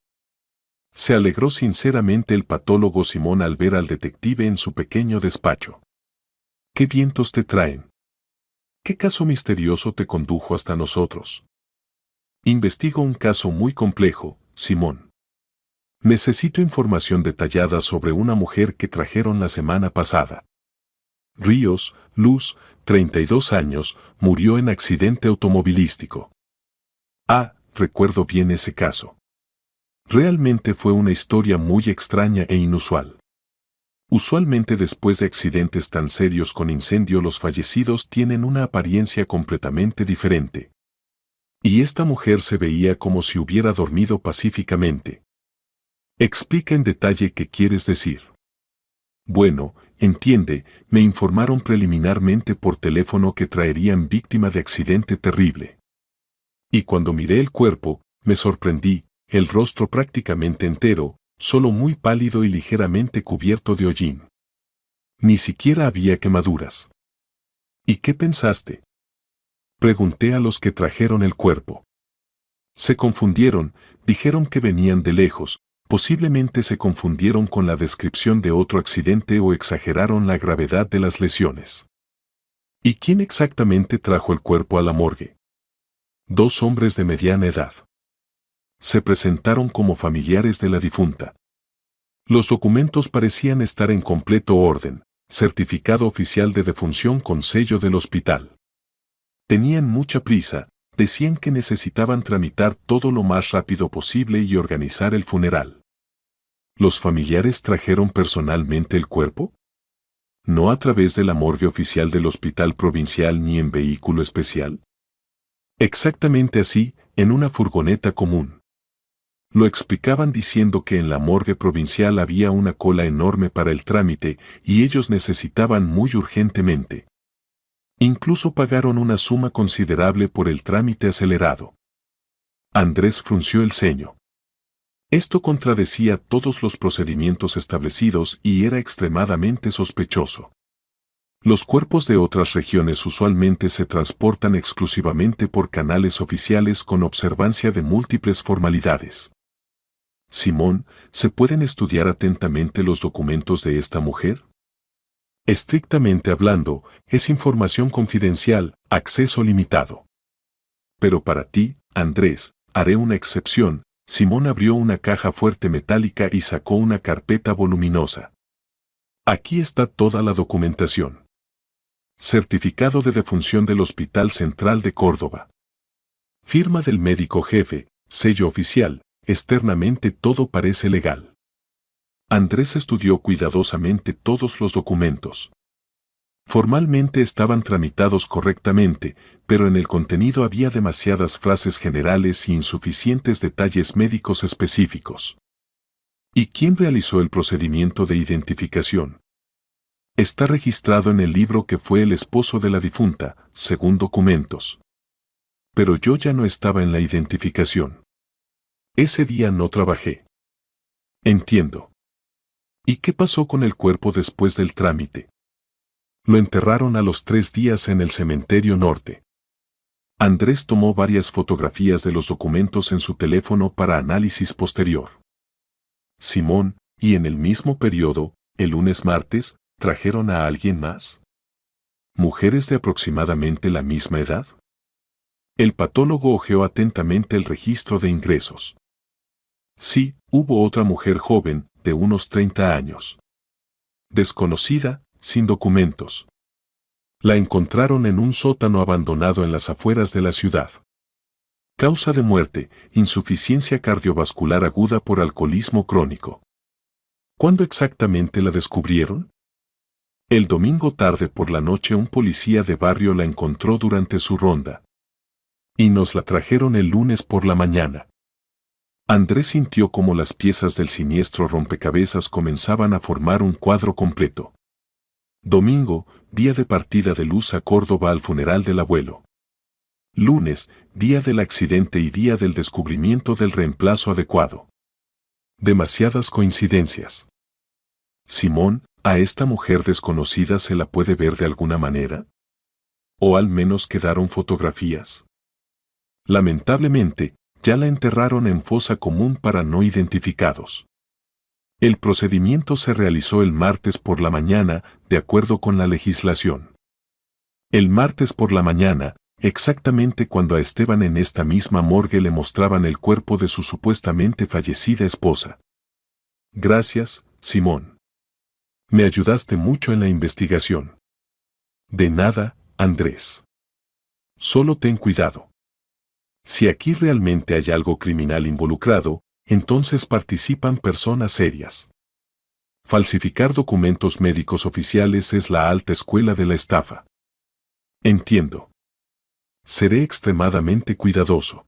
Se alegró sinceramente el patólogo Simón al ver al detective en su pequeño despacho. ¿Qué vientos te traen? ¿Qué caso misterioso te condujo hasta nosotros? Investigo un caso muy complejo, Simón. Necesito información detallada sobre una mujer que trajeron la semana pasada. Ríos, Luz, 32 años, murió en accidente automovilístico. Ah, recuerdo bien ese caso. Realmente fue una historia muy extraña e inusual. Usualmente después de accidentes tan serios con incendio los fallecidos tienen una apariencia completamente diferente. Y esta mujer se veía como si hubiera dormido pacíficamente. Explica en detalle qué quieres decir. Bueno, entiende, me informaron preliminarmente por teléfono que traerían víctima de accidente terrible. Y cuando miré el cuerpo, me sorprendí, el rostro prácticamente entero, solo muy pálido y ligeramente cubierto de hollín. Ni siquiera había quemaduras. ¿Y qué pensaste? Pregunté a los que trajeron el cuerpo. Se confundieron, dijeron que venían de lejos, posiblemente se confundieron con la descripción de otro accidente o exageraron la gravedad de las lesiones. ¿Y quién exactamente trajo el cuerpo a la morgue? 2 hombres de mediana edad. Se presentaron como familiares de la difunta. Los documentos parecían estar en completo orden, certificado oficial de defunción con sello del hospital. Tenían mucha prisa, decían que necesitaban tramitar todo lo más rápido posible y organizar el funeral. ¿Los familiares trajeron personalmente el cuerpo? No a través de la morgue oficial del hospital provincial ni en vehículo especial. Exactamente así, en una furgoneta común. Lo explicaban diciendo que en la morgue provincial había una cola enorme para el trámite y ellos necesitaban muy urgentemente. Incluso pagaron una suma considerable por el trámite acelerado. Andrés frunció el ceño. Esto contradecía todos los procedimientos establecidos y era extremadamente sospechoso. Los cuerpos de otras regiones usualmente se transportan exclusivamente por canales oficiales con observancia de múltiples formalidades. Simón, ¿se pueden estudiar atentamente los documentos de esta mujer? Estrictamente hablando, es información confidencial, acceso limitado. Pero para ti, Andrés, haré una excepción. Simón abrió una caja fuerte metálica y sacó una carpeta voluminosa. Aquí está toda la documentación. Certificado de defunción del Hospital Central de Córdoba. Firma del médico jefe, sello oficial, externamente todo parece legal. Andrés estudió cuidadosamente todos los documentos. Formalmente estaban tramitados correctamente, pero en el contenido había demasiadas frases generales y insuficientes detalles médicos específicos. ¿Y quién realizó el procedimiento de identificación? Está registrado en el libro que fue el esposo de la difunta, según documentos. Pero yo ya no estaba en la identificación. Ese día no trabajé. Entiendo. ¿Y qué pasó con el cuerpo después del trámite? Lo enterraron a los 3 días en el cementerio norte. Andrés tomó varias fotografías de los documentos en su teléfono para análisis posterior. Simón, y en el mismo periodo, el lunes-martes, ¿trajeron a alguien más? ¿Mujeres de aproximadamente la misma edad? El patólogo hojeó atentamente el registro de ingresos. Sí, hubo otra mujer joven, de unos 30 años. Desconocida, sin documentos. La encontraron en un sótano abandonado en las afueras de la ciudad. Causa de muerte, insuficiencia cardiovascular aguda por alcoholismo crónico. ¿Cuándo exactamente la descubrieron? El domingo tarde por la noche un policía de barrio la encontró durante su ronda. Y nos la trajeron el lunes por la mañana. Andrés sintió como las piezas del siniestro rompecabezas comenzaban a formar un cuadro completo. Domingo, día de partida de Luz a Córdoba al funeral del abuelo. Lunes, día del accidente y día del descubrimiento del reemplazo adecuado. Demasiadas coincidencias. Simón, ¿a esta mujer desconocida se la puede ver de alguna manera? ¿O al menos quedaron fotografías? Lamentablemente, ya la enterraron en fosa común para no identificados. El procedimiento se realizó el martes por la mañana, de acuerdo con la legislación. El martes por la mañana, exactamente cuando a Esteban en esta misma morgue le mostraban el cuerpo de su supuestamente fallecida esposa. Gracias, Simón. Me ayudaste mucho en la investigación. De nada, Andrés. Solo ten cuidado. Si aquí realmente hay algo criminal involucrado, entonces participan personas serias. Falsificar documentos médicos oficiales es la alta escuela de la estafa. Entiendo. Seré extremadamente cuidadoso.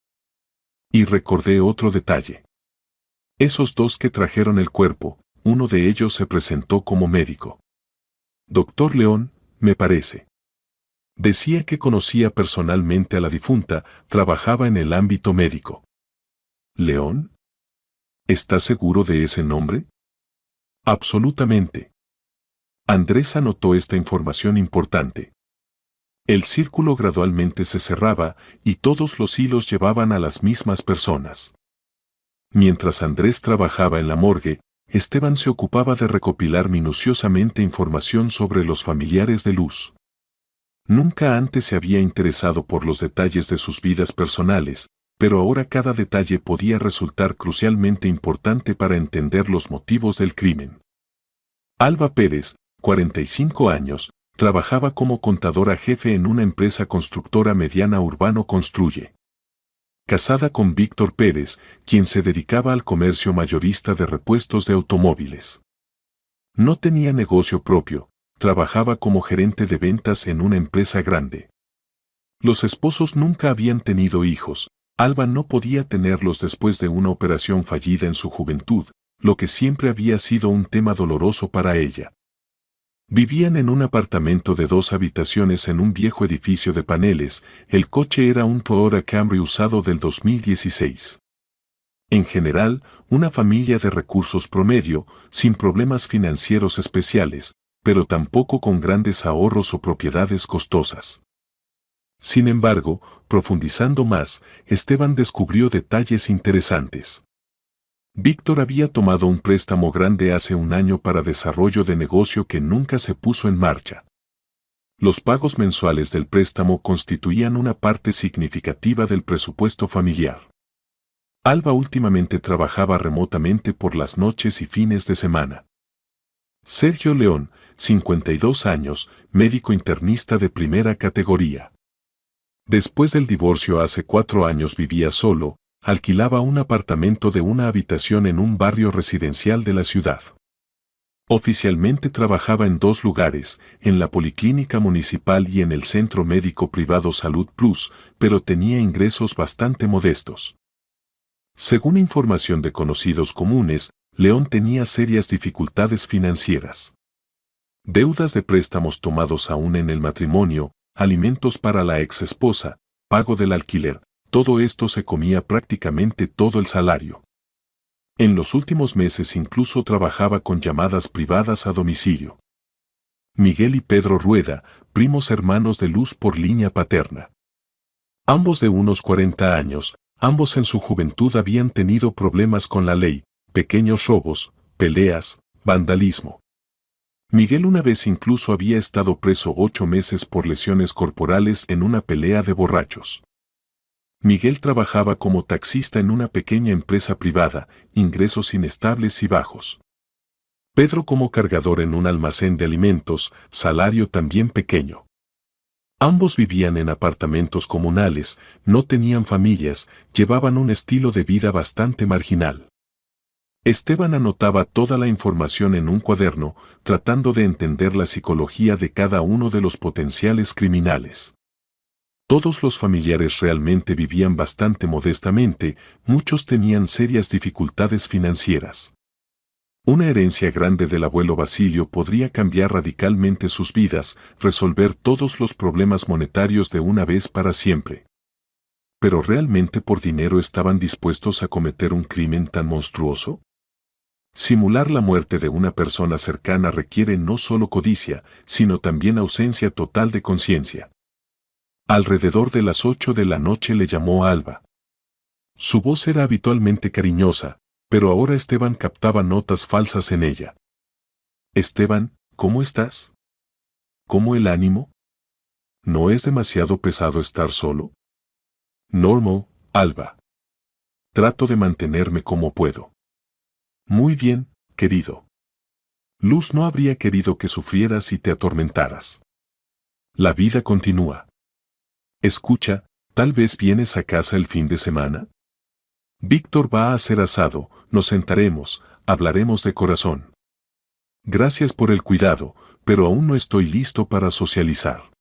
Y recordé otro detalle. Esos 2 que trajeron el cuerpo, uno de ellos se presentó como médico. Doctor León, me parece. Decía que conocía personalmente a la difunta, trabajaba en el ámbito médico. ¿León? ¿Estás seguro de ese nombre? Absolutamente. Andrés anotó esta información importante. El círculo gradualmente se cerraba y todos los hilos llevaban a las mismas personas. Mientras Andrés trabajaba en la morgue, Esteban se ocupaba de recopilar minuciosamente información sobre los familiares de Luz. Nunca antes se había interesado por los detalles de sus vidas personales, pero ahora cada detalle podía resultar crucialmente importante para entender los motivos del crimen. Alba Pérez, 45 años, trabajaba como contadora jefe en una empresa constructora mediana Urbano Construye. Casada con Víctor Pérez, quien se dedicaba al comercio mayorista de repuestos de automóviles. No tenía negocio propio, trabajaba como gerente de ventas en una empresa grande. Los esposos nunca habían tenido hijos. Alba no podía tenerlos después de una operación fallida en su juventud, lo que siempre había sido un tema doloroso para ella. Vivían en un apartamento de 2 habitaciones en un viejo edificio de paneles. El coche era un Toyota Camry usado del 2016. En general, una familia de recursos promedio, sin problemas financieros especiales, pero tampoco con grandes ahorros o propiedades costosas. Sin embargo, profundizando más, Esteban descubrió detalles interesantes. Víctor había tomado un préstamo grande hace un año para desarrollo de negocio que nunca se puso en marcha. Los pagos mensuales del préstamo constituían una parte significativa del presupuesto familiar. Alba últimamente trabajaba remotamente por las noches y fines de semana. Sergio León, 52 años, médico internista de primera categoría. Después del divorcio hace 4 años vivía solo, alquilaba un apartamento de una habitación en un barrio residencial de la ciudad. Oficialmente trabajaba en 2 lugares, en la Policlínica Municipal y en el Centro Médico Privado Salud Plus, pero tenía ingresos bastante modestos. Según información de conocidos comunes, León tenía serias dificultades financieras. Deudas de préstamos tomados aún en el matrimonio, alimentos para la exesposa, pago del alquiler, todo esto se comía prácticamente todo el salario. En los últimos meses incluso trabajaba con llamadas privadas a domicilio. Miguel y Pedro Rueda, primos hermanos de Luz por línea paterna. Ambos de unos 40 años, ambos en su juventud habían tenido problemas con la ley, pequeños robos, peleas, vandalismo. Miguel una vez incluso había estado preso 8 meses por lesiones corporales en una pelea de borrachos. Miguel trabajaba como taxista en una pequeña empresa privada, ingresos inestables y bajos. Pedro como cargador en un almacén de alimentos, salario también pequeño. Ambos vivían en apartamentos comunales, no tenían familias, llevaban un estilo de vida bastante marginal. Esteban anotaba toda la información en un cuaderno, tratando de entender la psicología de cada uno de los potenciales criminales. Todos los familiares realmente vivían bastante modestamente, muchos tenían serias dificultades financieras. Una herencia grande del abuelo Basilio podría cambiar radicalmente sus vidas, resolver todos los problemas monetarios de una vez para siempre. ¿Pero realmente por dinero estaban dispuestos a cometer un crimen tan monstruoso? Simular la muerte de una persona cercana requiere no solo codicia, sino también ausencia total de conciencia. Alrededor de las 8 de la noche le llamó a Alba. Su voz era habitualmente cariñosa, pero ahora Esteban captaba notas falsas en ella. Esteban, ¿cómo estás? ¿Cómo el ánimo? ¿No es demasiado pesado estar solo? Normal, Alba. Trato de mantenerme como puedo. Muy bien, querido. Luz no habría querido que sufrieras y te atormentaras. La vida continúa. Escucha, ¿tal vez vienes a casa el fin de semana? Víctor va a hacer asado, nos sentaremos, hablaremos de corazón. Gracias por el cuidado, pero aún no estoy listo para socializar.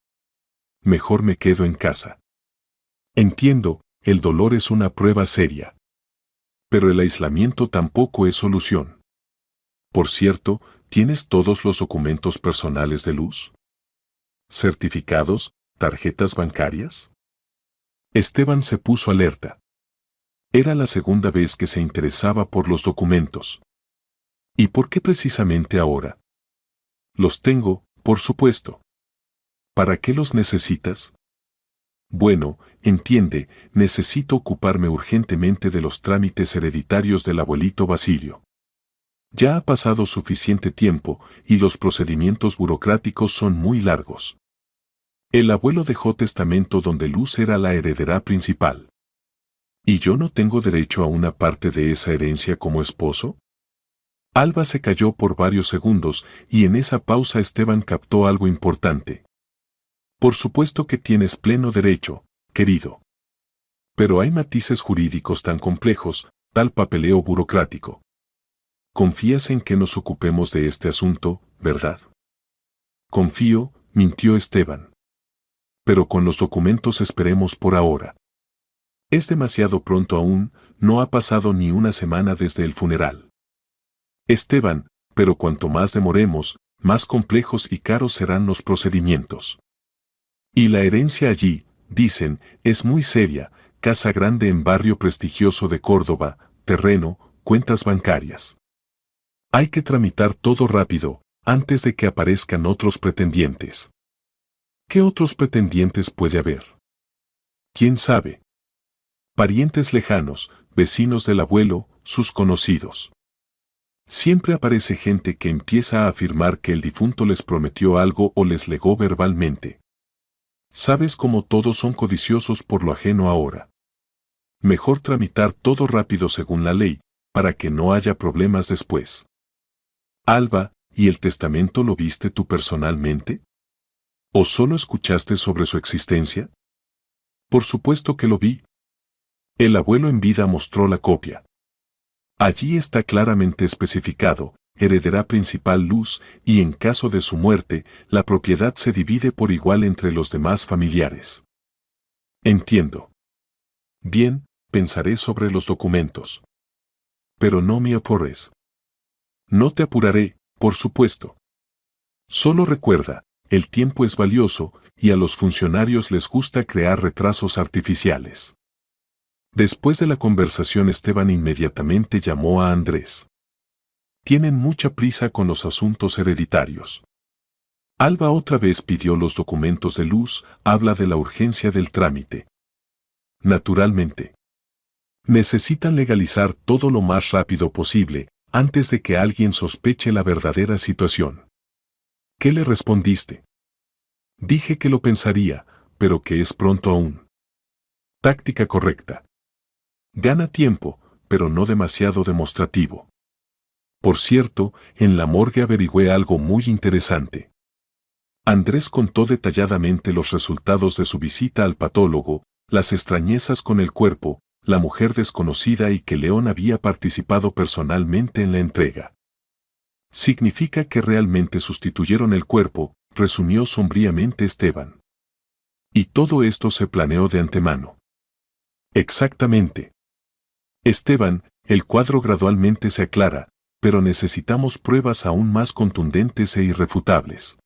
Mejor me quedo en casa. Entiendo, el dolor es una prueba seria. Pero el aislamiento tampoco es solución. Por cierto, ¿tienes todos los documentos personales de Luz? ¿Certificados, tarjetas bancarias? Esteban se puso alerta. Era la segunda vez que se interesaba por los documentos. ¿Y por qué precisamente ahora? Los tengo, por supuesto. ¿Para qué los necesitas? Bueno, entiende, necesito ocuparme urgentemente de los trámites hereditarios del abuelito Basilio. Ya ha pasado suficiente tiempo y los procedimientos burocráticos son muy largos. El abuelo dejó testamento donde Luz era la heredera principal. ¿Y yo no tengo derecho a una parte de esa herencia como esposo? Alba se calló por varios segundos y en esa pausa Esteban captó algo importante. Por supuesto que tienes pleno derecho, querido. Pero hay matices jurídicos tan complejos, tal papeleo burocrático. Confías en que nos ocupemos de este asunto, ¿verdad? Confío, mintió Esteban. Pero con los documentos esperemos por ahora. Es demasiado pronto aún, no ha pasado ni una semana desde el funeral. Esteban, pero cuanto más demoremos, más complejos y caros serán los procedimientos. Y la herencia allí, dicen, es muy seria, casa grande en barrio prestigioso de Córdoba, terreno, cuentas bancarias. Hay que tramitar todo rápido, antes de que aparezcan otros pretendientes. ¿Qué otros pretendientes puede haber? ¿Quién sabe? Parientes lejanos, vecinos del abuelo, sus conocidos. Siempre aparece gente que empieza a afirmar que el difunto les prometió algo o les legó verbalmente. Sabes cómo todos son codiciosos por lo ajeno ahora. Mejor tramitar todo rápido según la ley, para que no haya problemas después. Alba, ¿y el testamento lo viste tú personalmente? ¿O solo escuchaste sobre su existencia? Por supuesto que lo vi. El abuelo en vida mostró la copia. Allí está claramente especificado, heredera principal Luz, y en caso de su muerte, la propiedad se divide por igual entre los demás familiares. Entiendo. Bien, pensaré sobre los documentos. Pero no me apures. No te apuraré, por supuesto. Solo recuerda, el tiempo es valioso, y a los funcionarios les gusta crear retrasos artificiales. Después de la conversación, Esteban inmediatamente llamó a Andrés. Tienen mucha prisa con los asuntos hereditarios. Alba otra vez pidió los documentos de Luz, habla de la urgencia del trámite. Naturalmente. Necesitan legalizar todo lo más rápido posible, antes de que alguien sospeche la verdadera situación. ¿Qué le respondiste? Dije que lo pensaría, pero que es pronto aún. Táctica correcta. Gana tiempo, pero no demasiado demostrativo. Por cierto, en la morgue averigüé algo muy interesante. Andrés contó detalladamente los resultados de su visita al patólogo, las extrañezas con el cuerpo, la mujer desconocida y que León había participado personalmente en la entrega. Significa que realmente sustituyeron el cuerpo, resumió sombríamente Esteban. Y todo esto se planeó de antemano. Exactamente. Esteban, el cuadro gradualmente se aclara, pero necesitamos pruebas aún más contundentes e irrefutables.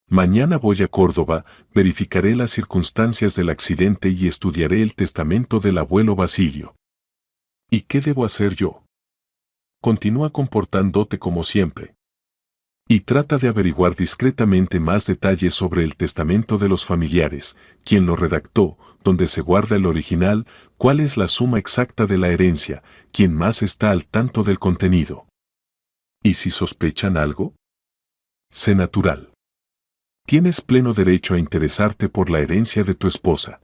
Mañana voy a Córdoba, verificaré las circunstancias del accidente y estudiaré el testamento del abuelo Basilio. ¿Y qué debo hacer yo? Continúa comportándote como siempre. Y trata de averiguar discretamente más detalles sobre el testamento de los familiares, quién lo redactó, dónde se guarda el original, cuál es la suma exacta de la herencia, quién más está al tanto del contenido. ¿Y si sospechan algo? Sé natural. Tienes pleno derecho a interesarte por la herencia de tu esposa.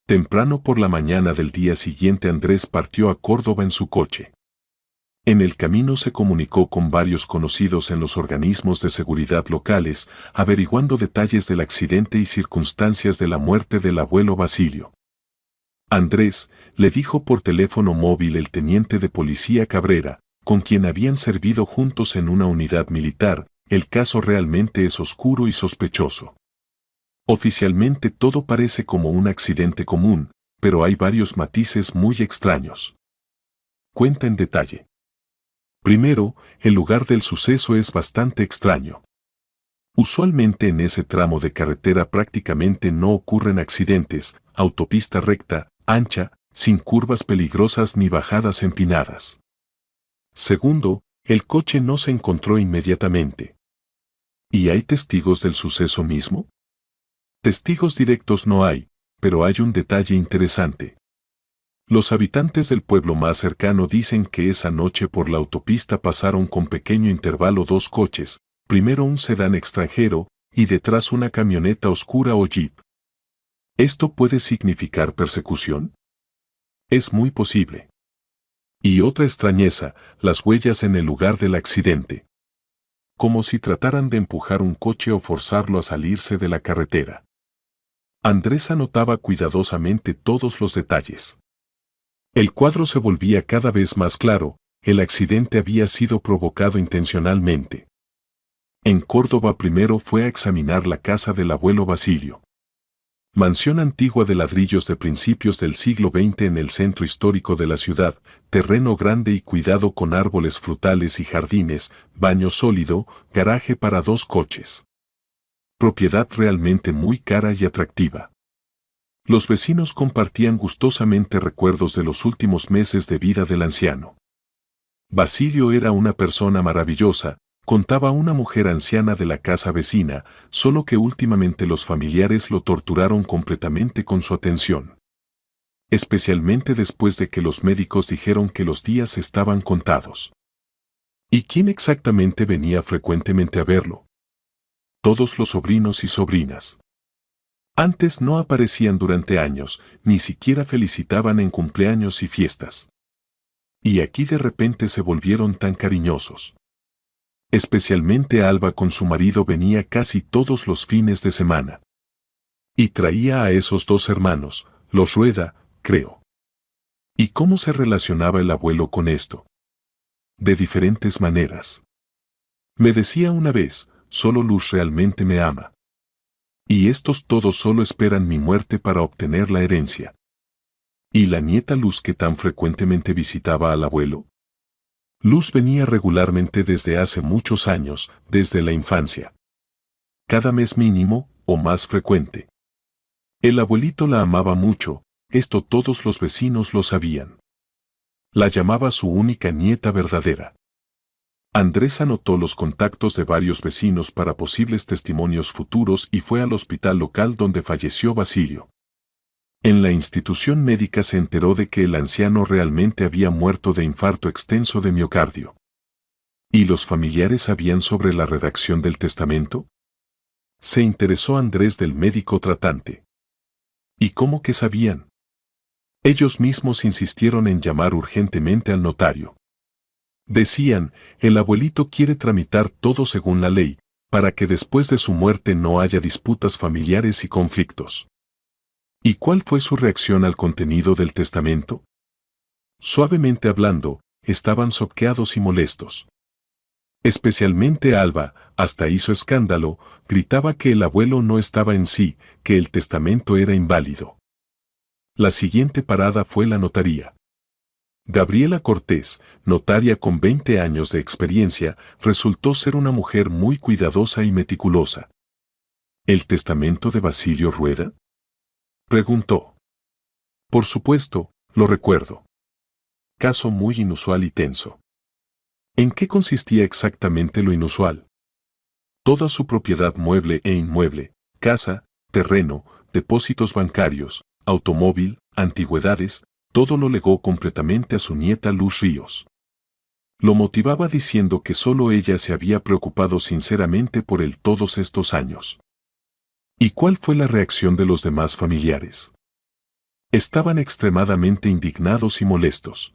Temprano por la mañana del día siguiente Andrés partió a Córdoba en su coche. En el camino se comunicó con varios conocidos en los organismos de seguridad locales, averiguando detalles del accidente y circunstancias de la muerte del abuelo Basilio. Andrés, le dijo por teléfono móvil el teniente de policía Cabrera, con quien habían servido juntos en una unidad militar, el caso realmente es oscuro y sospechoso. Oficialmente todo parece como un accidente común, pero hay varios matices muy extraños. Cuenta en detalle. Primero, el lugar del suceso es bastante extraño. Usualmente en ese tramo de carretera prácticamente no ocurren accidentes, autopista recta, ancha, sin curvas peligrosas ni bajadas empinadas. Segundo, el coche no se encontró inmediatamente. ¿Y hay testigos del suceso mismo? Testigos directos no hay, pero hay un detalle interesante. Los habitantes del pueblo más cercano dicen que esa noche por la autopista pasaron con pequeño intervalo dos coches, primero un sedán extranjero, y detrás una camioneta oscura o jeep. ¿Esto puede significar persecución? Es muy posible. Y otra extrañeza, las huellas en el lugar del accidente. Como si trataran de empujar un coche o forzarlo a salirse de la carretera. Andrés anotaba cuidadosamente todos los detalles. El cuadro se volvía cada vez más claro, el accidente había sido provocado intencionalmente. En Córdoba primero fue a examinar la casa del abuelo Basilio. Mansión antigua de ladrillos de principios del siglo XX en el centro histórico de la ciudad, terreno grande y cuidado con árboles frutales y jardines, baño sólido, garaje para dos coches. Propiedad realmente muy cara y atractiva. Los vecinos compartían gustosamente recuerdos de los últimos meses de vida del anciano. Basilio era una persona maravillosa, contaba una mujer anciana de la casa vecina, solo que últimamente los familiares lo torturaron completamente con su atención. Especialmente después de que los médicos dijeron que los días estaban contados. ¿Y quién exactamente venía frecuentemente a verlo? Todos los sobrinos y sobrinas. Antes no aparecían durante años, ni siquiera felicitaban en cumpleaños y fiestas. Y aquí de repente se volvieron tan cariñosos. Especialmente Alba con su marido venía casi todos los fines de semana. Y traía a esos dos hermanos, los Rueda, creo. ¿Y cómo se relacionaba el abuelo con esto? De diferentes maneras. Me decía una vez, solo Luz realmente me ama. Y estos todos solo esperan mi muerte para obtener la herencia. ¿Y la nieta Luz que tan frecuentemente visitaba al abuelo? Luz venía regularmente desde hace muchos años, desde la infancia. Cada mes mínimo, o más frecuente. El abuelito la amaba mucho, esto todos los vecinos lo sabían. La llamaba su única nieta verdadera. Andrés anotó los contactos de varios vecinos para posibles testimonios futuros y fue al hospital local donde falleció Basilio. En la institución médica se enteró de que el anciano realmente había muerto de infarto extenso de miocardio. ¿Y los familiares sabían sobre la redacción del testamento? Se interesó Andrés del médico tratante. ¿Y cómo que sabían? Ellos mismos insistieron en llamar urgentemente al notario. Decían, el abuelito quiere tramitar todo según la ley, para que después de su muerte no haya disputas familiares y conflictos. ¿Y cuál fue su reacción al contenido del testamento? Suavemente hablando, estaban choqueados y molestos. Especialmente Alba, hasta hizo escándalo, gritaba que el abuelo no estaba en sí, que el testamento era inválido. La siguiente parada fue la notaría. Gabriela Cortés, notaria con 20 años de experiencia, resultó ser una mujer muy cuidadosa y meticulosa. ¿El testamento de Basilio Rueda? Preguntó. Por supuesto, lo recuerdo. Caso muy inusual y tenso. ¿En qué consistía exactamente lo inusual? Toda su propiedad mueble e inmueble, casa, terreno, depósitos bancarios, automóvil, antigüedades, todo lo legó completamente a su nieta Luz Ríos. Lo motivaba diciendo que solo ella se había preocupado sinceramente por él todos estos años. ¿Y cuál fue la reacción de los demás familiares? Estaban extremadamente indignados y molestos.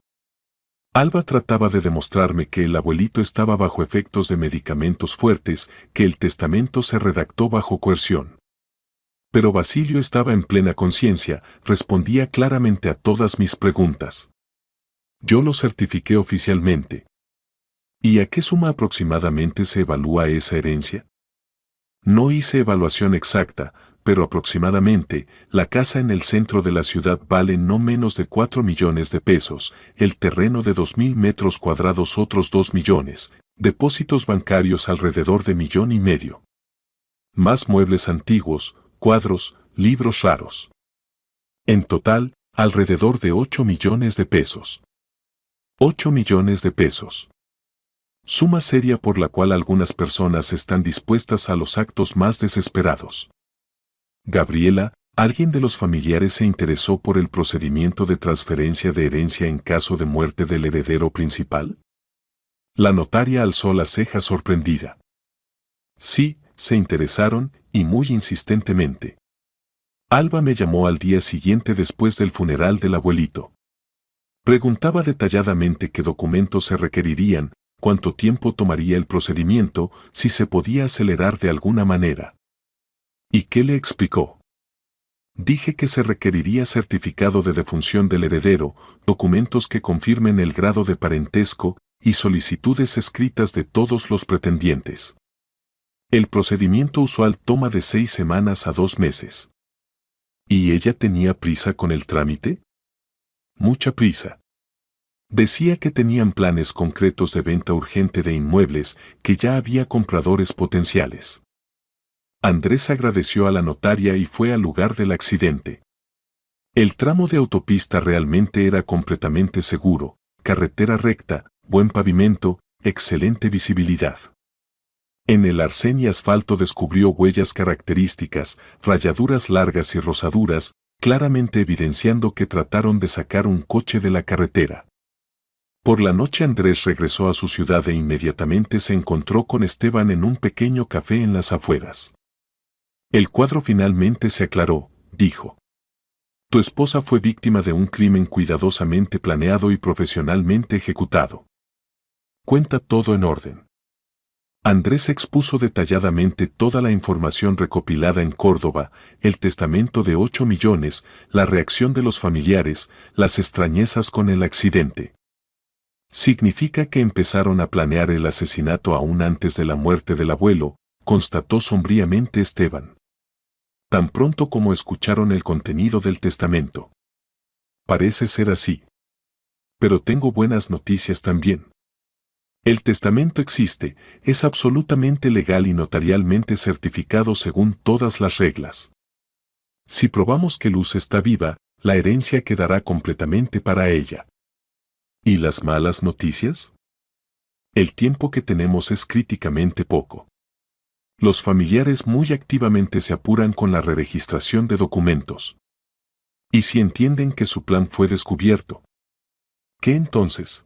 Alba trataba de demostrarme que el abuelito estaba bajo efectos de medicamentos fuertes, que el testamento se redactó bajo coerción. Pero Basilio estaba en plena conciencia, respondía claramente a todas mis preguntas. Yo lo certifiqué oficialmente. ¿Y a qué suma aproximadamente se evalúa esa herencia? No hice evaluación exacta, pero aproximadamente, la casa en el centro de la ciudad vale no menos de 4 millones de pesos, el terreno de 2.000 metros cuadrados otros 2 millones, depósitos bancarios alrededor de 1,5 millones. Más muebles antiguos, cuadros, libros raros. En total, alrededor de 8 millones de pesos. 8 millones de pesos. Suma seria por la cual algunas personas están dispuestas a los actos más desesperados. Gabriela, ¿alguien de los familiares se interesó por el procedimiento de transferencia de herencia en caso de muerte del heredero principal? La notaria alzó la ceja sorprendida. Sí, se interesaron, y muy insistentemente. Alba me llamó al día siguiente después del funeral del abuelito. Preguntaba detalladamente qué documentos se requerirían, cuánto tiempo tomaría el procedimiento, si se podía acelerar de alguna manera. ¿Y qué le explicó? Dije que se requeriría certificado de defunción del heredero, documentos que confirmen el grado de parentesco y solicitudes escritas de todos los pretendientes. El procedimiento usual toma de 6 semanas a 2 meses. ¿Y ella tenía prisa con el trámite? Mucha prisa. Decía que tenían planes concretos de venta urgente de inmuebles, que ya había compradores potenciales. Andrés agradeció a la notaria y fue al lugar del accidente. El tramo de autopista realmente era completamente seguro, carretera recta, buen pavimento, excelente visibilidad. En el arcén y asfalto descubrió huellas características, rayaduras largas y rosaduras, claramente evidenciando que trataron de sacar un coche de la carretera. Por la noche Andrés regresó a su ciudad e inmediatamente se encontró con Esteban en un pequeño café en las afueras. El cuadro finalmente se aclaró, dijo. Tu esposa fue víctima de un crimen cuidadosamente planeado y profesionalmente ejecutado. Cuenta todo en orden. Andrés expuso detalladamente toda la información recopilada en Córdoba, el testamento de 8 millones, la reacción de los familiares, las extrañezas con el accidente. Significa que empezaron a planear el asesinato aún antes de la muerte del abuelo, constató sombríamente Esteban. Tan pronto como escucharon el contenido del testamento. Parece ser así. Pero tengo buenas noticias también. El testamento existe, es absolutamente legal y notarialmente certificado según todas las reglas. Si probamos que Luz está viva, la herencia quedará completamente para ella. ¿Y las malas noticias? El tiempo que tenemos es críticamente poco. Los familiares muy activamente se apuran con la reregistración de documentos. ¿Y si entienden que su plan fue descubierto? ¿Qué entonces?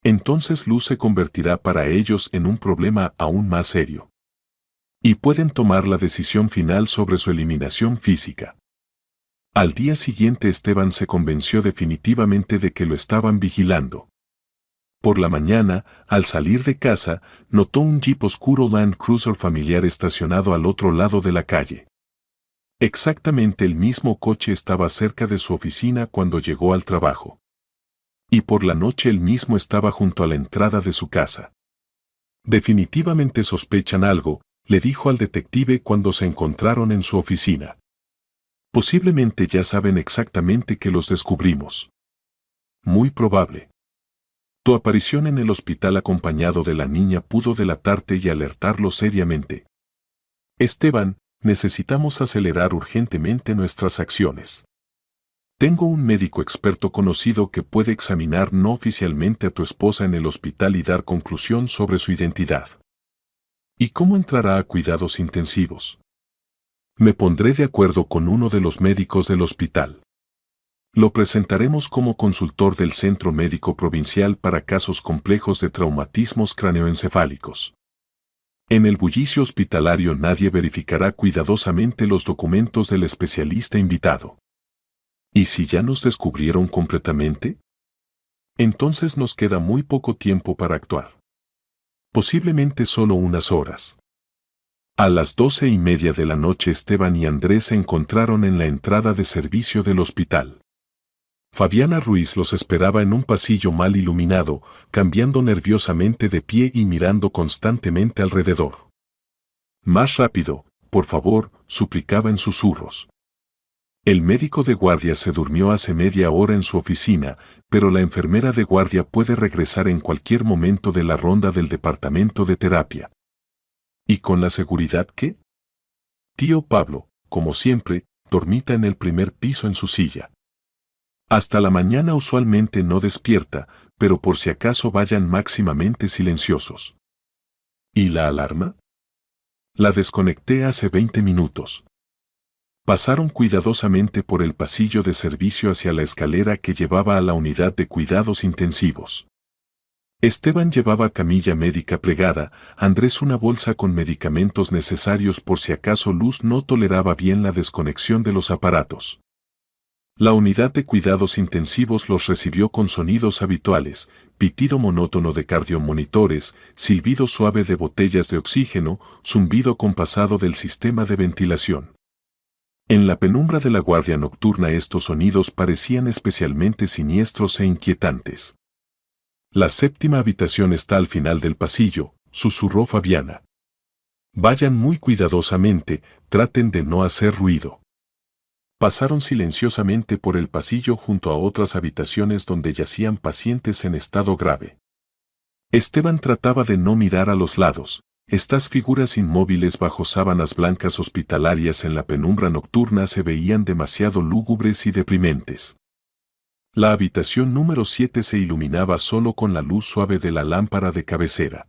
Entonces Luz se convertirá para ellos en un problema aún más serio. Y pueden tomar la decisión final sobre su eliminación física. Al día siguiente Esteban se convenció definitivamente de que lo estaban vigilando. Por la mañana, al salir de casa, notó un Jeep oscuro Land Cruiser familiar estacionado al otro lado de la calle. Exactamente el mismo coche estaba cerca de su oficina cuando llegó al trabajo. Y por la noche él mismo estaba junto a la entrada de su casa. Definitivamente sospechan algo, le dijo al detective cuando se encontraron en su oficina. Posiblemente ya saben exactamente que los descubrimos. Muy probable. Tu aparición en el hospital acompañado de la niña pudo delatarte y alertarlo seriamente. Esteban, necesitamos acelerar urgentemente nuestras acciones. Tengo un médico experto conocido que puede examinar no oficialmente a tu esposa en el hospital y dar conclusión sobre su identidad. ¿Y cómo entrará a cuidados intensivos? Me pondré de acuerdo con uno de los médicos del hospital. Lo presentaremos como consultor del Centro Médico Provincial para casos complejos de traumatismos craneoencefálicos. En el bullicio hospitalario nadie verificará cuidadosamente los documentos del especialista invitado. ¿Y si ya nos descubrieron completamente? Entonces nos queda muy poco tiempo para actuar. Posiblemente solo unas horas. A las 12:30 de la noche Esteban y Andrés se encontraron en la entrada de servicio del hospital. Fabiana Ruiz los esperaba en un pasillo mal iluminado, cambiando nerviosamente de pie y mirando constantemente alrededor. Más rápido, por favor, suplicaba en susurros. El médico de guardia se durmió hace media hora en su oficina, pero la enfermera de guardia puede regresar en cualquier momento de la ronda del departamento de terapia. ¿Y con la seguridad qué? Tío Pablo, como siempre, dormita en el primer piso en su silla. Hasta la mañana usualmente no despierta, pero por si acaso vayan máximamente silenciosos. ¿Y la alarma? La desconecté hace 20 minutos. Pasaron cuidadosamente por el pasillo de servicio hacia la escalera que llevaba a la unidad de cuidados intensivos. Esteban llevaba camilla médica plegada, Andrés una bolsa con medicamentos necesarios por si acaso Luz no toleraba bien la desconexión de los aparatos. La unidad de cuidados intensivos los recibió con sonidos habituales, pitido monótono de cardiomonitores, silbido suave de botellas de oxígeno, zumbido compasado del sistema de ventilación. En la penumbra de la guardia nocturna estos sonidos parecían especialmente siniestros e inquietantes. La 7ª habitación está al final del pasillo, susurró Fabiana. Vayan muy cuidadosamente, traten de no hacer ruido. Pasaron silenciosamente por el pasillo junto a otras habitaciones donde yacían pacientes en estado grave. Esteban trataba de no mirar a los lados. Estas figuras inmóviles bajo sábanas blancas hospitalarias en la penumbra nocturna se veían demasiado lúgubres y deprimentes. La habitación número 7 se iluminaba solo con la luz suave de la lámpara de cabecera.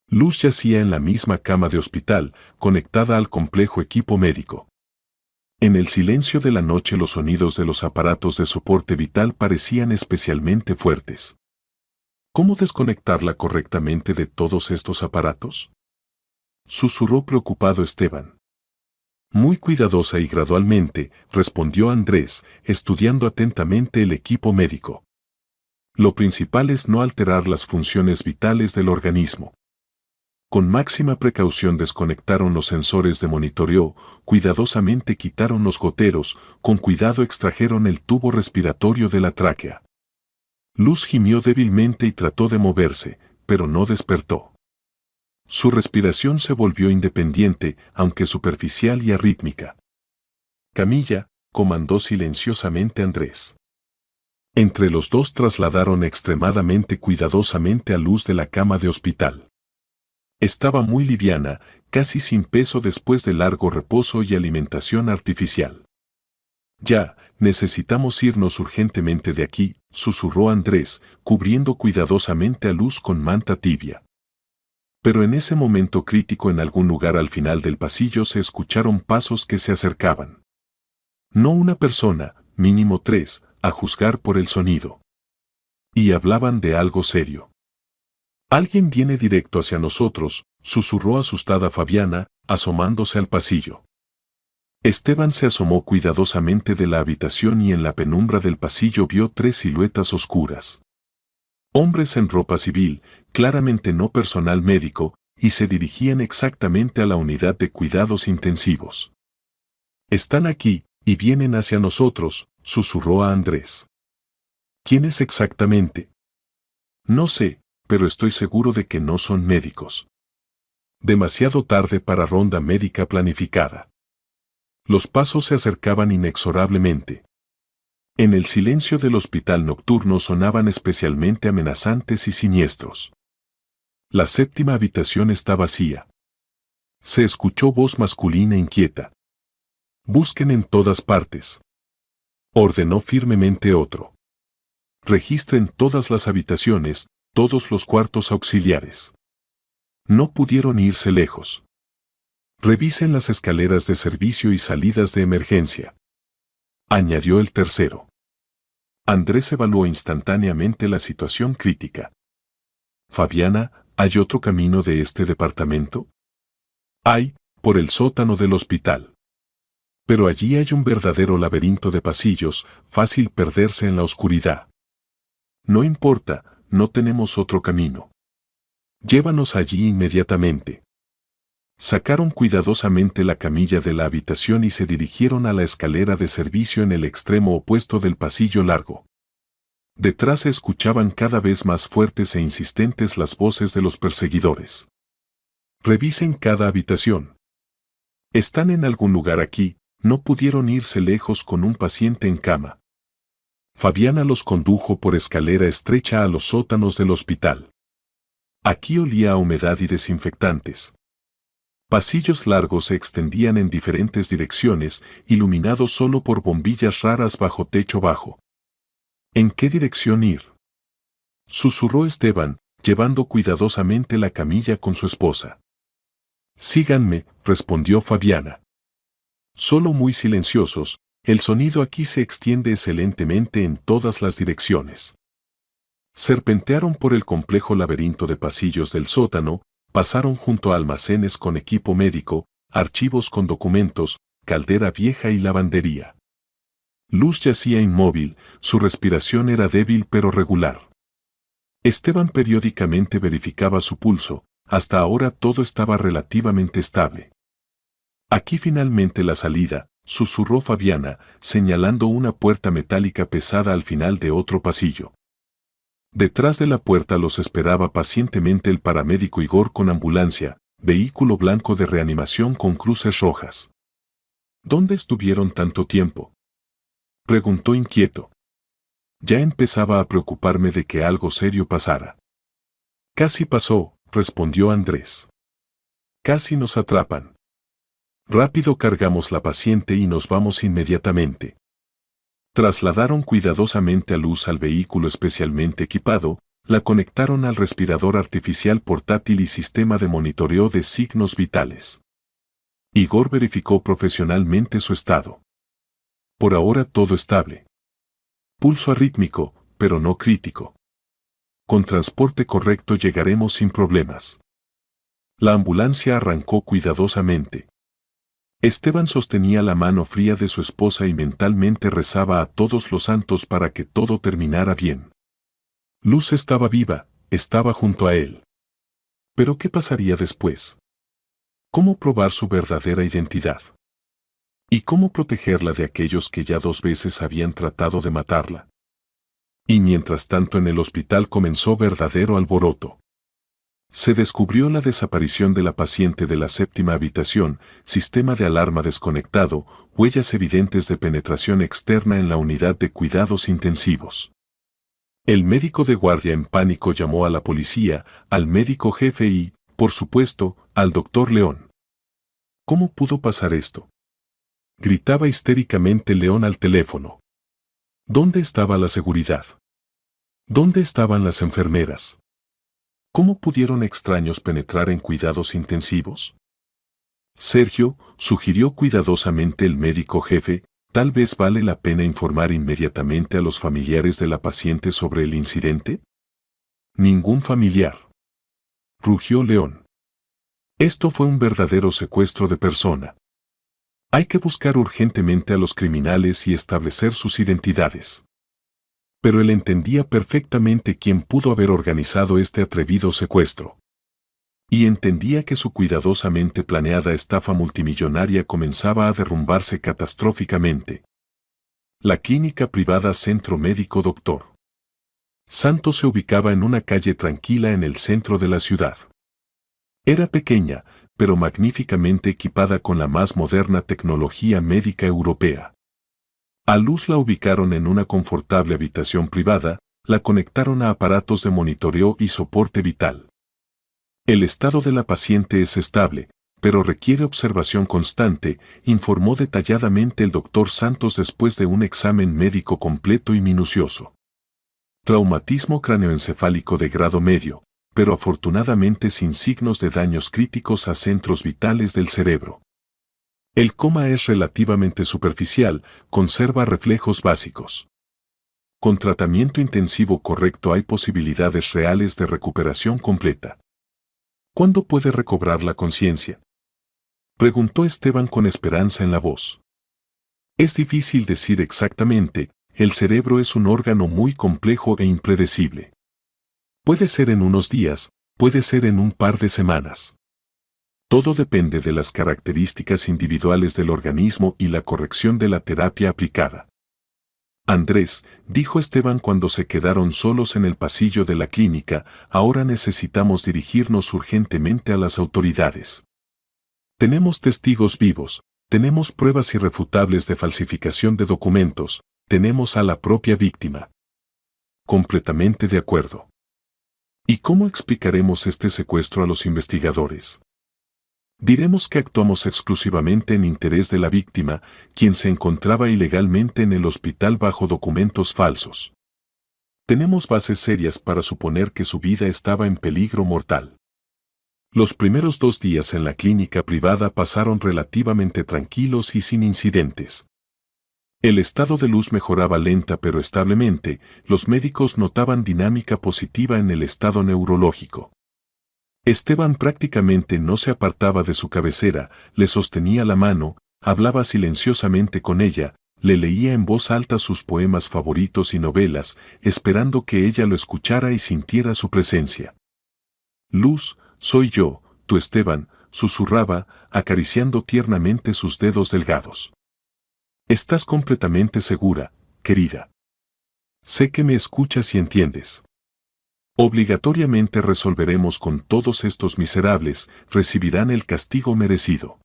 Luz yacía en la misma cama de hospital, conectada al complejo equipo médico. En el silencio de la noche los sonidos de los aparatos de soporte vital parecían especialmente fuertes. ¿Cómo desconectarla correctamente de todos estos aparatos? Susurró preocupado Esteban. Muy cuidadosa y gradualmente, respondió Andrés, estudiando atentamente el equipo médico. Lo principal es no alterar las funciones vitales del organismo. Con máxima precaución desconectaron los sensores de monitoreo, cuidadosamente quitaron los goteros, con cuidado extrajeron el tubo respiratorio de la tráquea. Luz gimió débilmente y trató de moverse, pero no despertó. Su respiración se volvió independiente, aunque superficial y arrítmica. «Camilla», comandó silenciosamente Andrés. Entre los dos trasladaron extremadamente cuidadosamente a Luz de la cama de hospital. Estaba muy liviana, casi sin peso después de largo reposo y alimentación artificial. «Ya, necesitamos irnos urgentemente de aquí», susurró Andrés, cubriendo cuidadosamente a Luz con manta tibia. Pero en ese momento crítico en algún lugar al final del pasillo se escucharon pasos que se acercaban. No una persona, mínimo 3, a juzgar por el sonido. Y hablaban de algo serio. «Alguien viene directo hacia nosotros», susurró asustada Fabiana, asomándose al pasillo. Esteban se asomó cuidadosamente de la habitación y en la penumbra del pasillo vio 3 siluetas oscuras. Hombres en ropa civil, claramente no personal médico, y se dirigían exactamente a la unidad de cuidados intensivos. «Están aquí, y vienen hacia nosotros», susurró a Andrés. «¿Quiénes exactamente?» «No sé, pero estoy seguro de que no son médicos». Demasiado tarde para ronda médica planificada. Los pasos se acercaban inexorablemente. En el silencio del hospital nocturno sonaban especialmente amenazantes y siniestros. La 7ª habitación está vacía. Se escuchó voz masculina inquieta. «Busquen en todas partes», ordenó firmemente otro. «Registren todas las habitaciones, todos los cuartos auxiliares». No pudieron irse lejos. «Revisen las escaleras de servicio y salidas de emergencia», añadió el tercero. Andrés evaluó instantáneamente la situación crítica. «Fabiana, ¿hay otro camino de este departamento?» «Hay, por el sótano del hospital. Pero allí hay un verdadero laberinto de pasillos, fácil perderse en la oscuridad». «No importa, no tenemos otro camino. Llévanos allí inmediatamente». Sacaron cuidadosamente la camilla de la habitación y se dirigieron a la escalera de servicio en el extremo opuesto del pasillo largo. Detrás se escuchaban cada vez más fuertes e insistentes las voces de los perseguidores. «Revisen cada habitación. Están en algún lugar aquí, no pudieron irse lejos con un paciente en cama». Fabiana los condujo por escalera estrecha a los sótanos del hospital. Aquí olía a humedad y desinfectantes. Pasillos largos se extendían en diferentes direcciones, iluminados solo por bombillas raras bajo techo bajo. «¿En qué dirección ir?», susurró Esteban, llevando cuidadosamente la camilla con su esposa. «Síganme», respondió Fabiana. Solo muy silenciosos, el sonido aquí se extiende excelentemente en todas las direcciones. Serpentearon por el complejo laberinto de pasillos del sótano, pasaron junto a almacenes con equipo médico, archivos con documentos, caldera vieja y lavandería. Luz yacía inmóvil, su respiración era débil pero regular. Esteban periódicamente verificaba su pulso, hasta ahora todo estaba relativamente estable. «Aquí finalmente la salida», susurró Fabiana, señalando una puerta metálica pesada al final de otro pasillo. Detrás de la puerta los esperaba pacientemente el paramédico Igor con ambulancia, vehículo blanco de reanimación con cruces rojas. «¿Dónde estuvieron tanto tiempo?», preguntó inquieto. Ya empezaba a preocuparme de que algo serio pasara. «Casi pasó», respondió Andrés. «Casi nos atrapan. Rápido cargamos la paciente y nos vamos inmediatamente». Trasladaron cuidadosamente a Luz al vehículo especialmente equipado, la conectaron al respirador artificial portátil y sistema de monitoreo de signos vitales. Igor verificó profesionalmente su estado. Por ahora todo estable. Pulso arrítmico, pero no crítico. Con transporte correcto llegaremos sin problemas. La ambulancia arrancó cuidadosamente. Esteban sostenía la mano fría de su esposa y mentalmente rezaba a todos los santos para que todo terminara bien. Luz estaba viva, estaba junto a él. Pero ¿qué pasaría después? ¿Cómo probar su verdadera identidad? ¿Y cómo protegerla de aquellos que ya 2 veces habían tratado de matarla? Y mientras tanto en el hospital comenzó verdadero alboroto. Se descubrió la desaparición de la paciente de la 7ª habitación, sistema de alarma desconectado, huellas evidentes de penetración externa en la unidad de cuidados intensivos. El médico de guardia en pánico llamó a la policía, al médico jefe y, por supuesto, al doctor León. ¿Cómo pudo pasar esto? Gritaba histéricamente León al teléfono. ¿Dónde estaba la seguridad? ¿Dónde estaban las enfermeras? ¿Cómo pudieron extraños penetrar en cuidados intensivos? Sergio, sugirió cuidadosamente el médico jefe, tal vez vale la pena informar inmediatamente a los familiares de la paciente sobre el incidente. Ningún familiar. Rugió León. Esto fue un verdadero secuestro de persona. Hay que buscar urgentemente a los criminales y establecer sus identidades. Pero él entendía perfectamente quién pudo haber organizado este atrevido secuestro. Y entendía que su cuidadosamente planeada estafa multimillonaria comenzaba a derrumbarse catastróficamente. La clínica privada Centro Médico Dr. Santos se ubicaba en una calle tranquila en el centro de la ciudad. Era pequeña, pero magníficamente equipada con la más moderna tecnología médica europea. A Luz la ubicaron en una confortable habitación privada, la conectaron a aparatos de monitoreo y soporte vital. El estado de la paciente es estable, pero requiere observación constante, informó detalladamente el doctor Santos después de un examen médico completo y minucioso. Traumatismo cráneoencefálico de grado medio, pero afortunadamente sin signos de daños críticos a centros vitales del cerebro. El coma es relativamente superficial, conserva reflejos básicos. Con tratamiento intensivo correcto hay posibilidades reales de recuperación completa. ¿Cuándo puede recobrar la conciencia? Preguntó Esteban con esperanza en la voz. Es difícil decir exactamente, el cerebro es un órgano muy complejo e impredecible. Puede ser en unos días, puede ser en un par de semanas. Todo depende de las características individuales del organismo y la corrección de la terapia aplicada. Andrés, dijo Esteban cuando se quedaron solos en el pasillo de la clínica, ahora necesitamos dirigirnos urgentemente a las autoridades. Tenemos testigos vivos, tenemos pruebas irrefutables de falsificación de documentos, tenemos a la propia víctima. Completamente de acuerdo. ¿Y cómo explicaremos este secuestro a los investigadores? Diremos que actuamos exclusivamente en interés de la víctima, quien se encontraba ilegalmente en el hospital bajo documentos falsos. Tenemos bases serias para suponer que su vida estaba en peligro mortal. Los primeros 2 días en la clínica privada pasaron relativamente tranquilos y sin incidentes. El estado de Luz mejoraba lenta pero establemente, los médicos notaban dinámica positiva en el estado neurológico. Esteban prácticamente no se apartaba de su cabecera, le sostenía la mano, hablaba silenciosamente con ella, le leía en voz alta sus poemas favoritos y novelas, esperando que ella lo escuchara y sintiera su presencia. Luz, soy yo, tu Esteban, susurraba, acariciando tiernamente sus dedos delgados. ¿Estás completamente segura, querida? Sé que me escuchas y entiendes. Obligatoriamente resolveremos con todos estos miserables, recibirán el castigo merecido.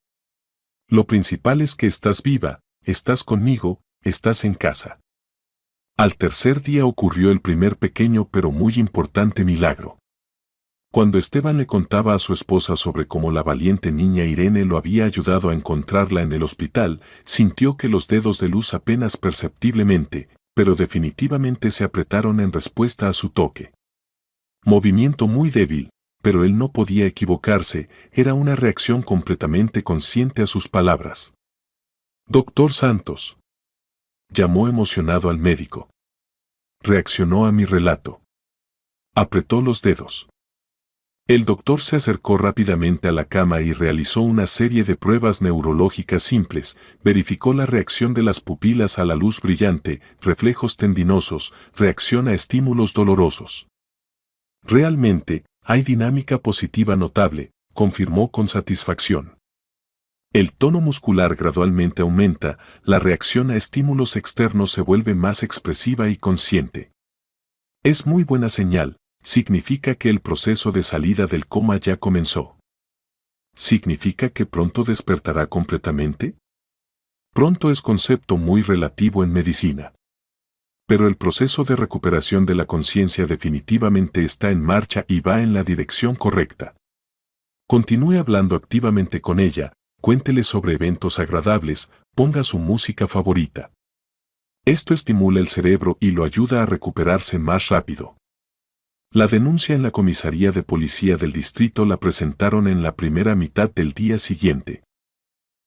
Lo principal es que estás viva, estás conmigo, estás en casa. Al tercer día ocurrió el primer pequeño pero muy importante milagro. Cuando Esteban le contaba a su esposa sobre cómo la valiente niña Irene lo había ayudado a encontrarla en el hospital, sintió que los dedos de Luz apenas perceptiblemente, pero definitivamente se apretaron en respuesta a su toque. Movimiento muy débil, pero él no podía equivocarse, era una reacción completamente consciente a sus palabras. Doctor Santos. Llamó emocionado al médico. Reaccionó a mi relato. Apretó los dedos. El doctor se acercó rápidamente a la cama y realizó una serie de pruebas neurológicas simples, verificó la reacción de las pupilas a la luz brillante, reflejos tendinosos, reacción a estímulos dolorosos. Realmente, Hay dinámica positiva notable, confirmó con satisfacción. El tono muscular gradualmente aumenta, la reacción a estímulos externos se vuelve más expresiva y consciente. Es muy buena señal, significa que el proceso de salida del coma ya comenzó. ¿Significa que pronto despertará completamente? Pronto es concepto muy relativo en medicina. Pero el proceso de recuperación de la conciencia definitivamente está en marcha y va en la dirección correcta. Continúe hablando activamente con ella, cuéntele sobre eventos agradables, ponga su música favorita. Esto estimula el cerebro y lo ayuda a recuperarse más rápido. La denuncia en la comisaría de policía del distrito la presentaron en la primera mitad del día siguiente.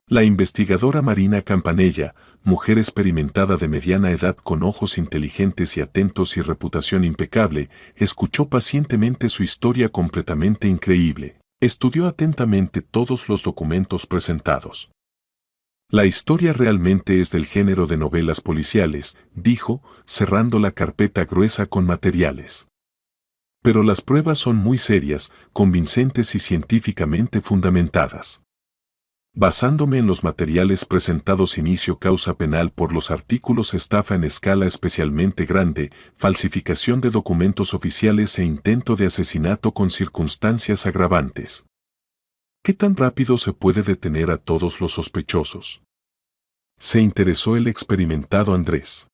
La investigadora Marina Campanella, mujer experimentada de mediana edad con ojos inteligentes y atentos y reputación impecable, escuchó pacientemente su historia completamente increíble. Estudió atentamente todos los documentos presentados. La historia realmente es del género de novelas policiales, dijo, cerrando la carpeta gruesa con materiales. Pero las pruebas son muy serias, convincentes y científicamente fundamentadas. Basándome en los materiales presentados inicio causa penal por los artículos estafa en escala especialmente grande, falsificación de documentos oficiales e intento de asesinato con circunstancias agravantes. ¿Qué tan rápido se puede detener a todos los sospechosos? Se interesó el experimentado Andrés.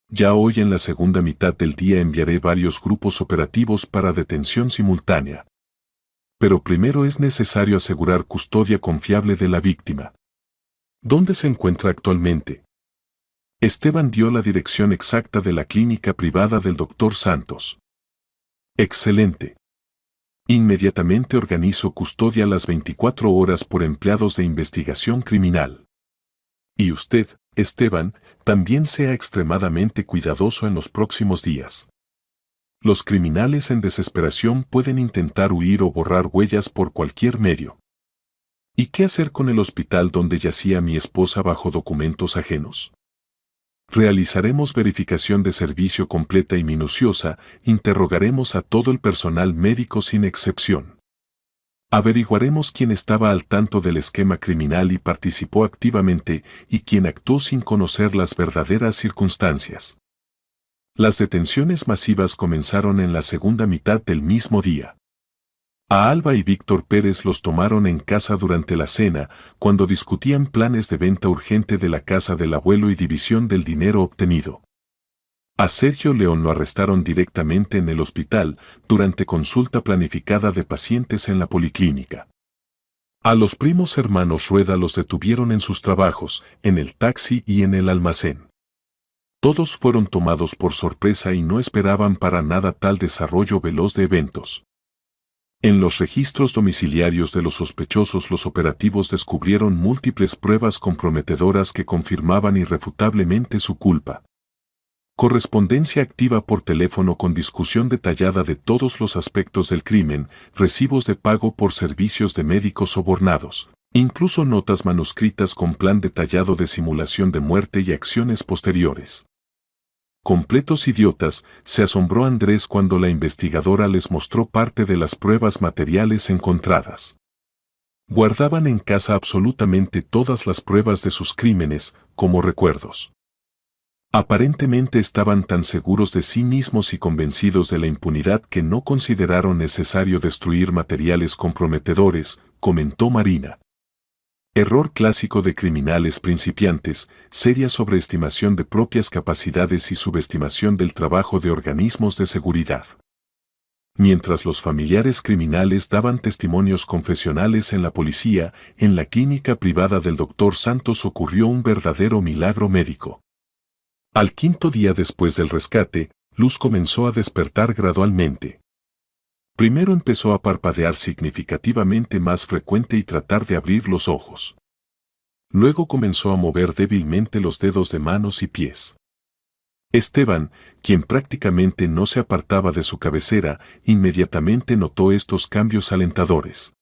Ya hoy en la segunda mitad del día enviaré varios grupos operativos para detención simultánea. Pero primero es necesario asegurar custodia confiable de la víctima. ¿Dónde se encuentra actualmente? Esteban dio la dirección exacta de la clínica privada del Dr. Santos. Excelente. Inmediatamente organizo custodia las 24 horas por empleados de investigación criminal. Y usted, Esteban, también sea extremadamente cuidadoso en los próximos días. Los criminales en desesperación pueden intentar huir o borrar huellas por cualquier medio. ¿Y qué hacer con el hospital donde yacía mi esposa bajo documentos ajenos? Realizaremos verificación de servicio completa y minuciosa, interrogaremos a todo el personal médico sin excepción. Averiguaremos quién estaba al tanto del esquema criminal y participó activamente y quién actuó sin conocer las verdaderas circunstancias. Las detenciones masivas comenzaron en la segunda mitad del mismo día. A Alba y Víctor Pérez los tomaron en casa durante la cena, cuando discutían planes de venta urgente de la casa del abuelo y división del dinero obtenido. A Sergio León lo arrestaron directamente en el hospital, durante consulta planificada de pacientes en la policlínica. A los primos hermanos Rueda los detuvieron en sus trabajos, en el taxi y en el almacén. Todos fueron tomados por sorpresa y no esperaban para nada tal desarrollo veloz de eventos. En los registros domiciliarios de los sospechosos los operativos descubrieron múltiples pruebas comprometedoras que confirmaban irrefutablemente su culpa. Correspondencia activa por teléfono con discusión detallada de todos los aspectos del crimen, recibos de pago por servicios de médicos sobornados, incluso notas manuscritas con plan detallado de simulación de muerte y acciones posteriores. Completos idiotas, se asombró Andrés cuando la investigadora les mostró parte de las pruebas materiales encontradas. Guardaban en casa absolutamente todas las pruebas de sus crímenes, como recuerdos. Aparentemente estaban tan seguros de sí mismos y convencidos de la impunidad que no consideraron necesario destruir materiales comprometedores, comentó Marina. Error clásico de criminales principiantes, seria sobreestimación de propias capacidades y subestimación del trabajo de organismos de seguridad. Mientras los familiares criminales daban testimonios confesionales en la policía, en la clínica privada del Dr. Santos ocurrió un verdadero milagro médico. Al quinto día después del rescate, Luz comenzó a despertar gradualmente. Primero empezó a parpadear significativamente más frecuente y tratar de abrir los ojos. Luego comenzó a mover débilmente los dedos de manos y pies. Esteban, quien prácticamente no se apartaba de su cabecera, inmediatamente notó estos cambios alentadores.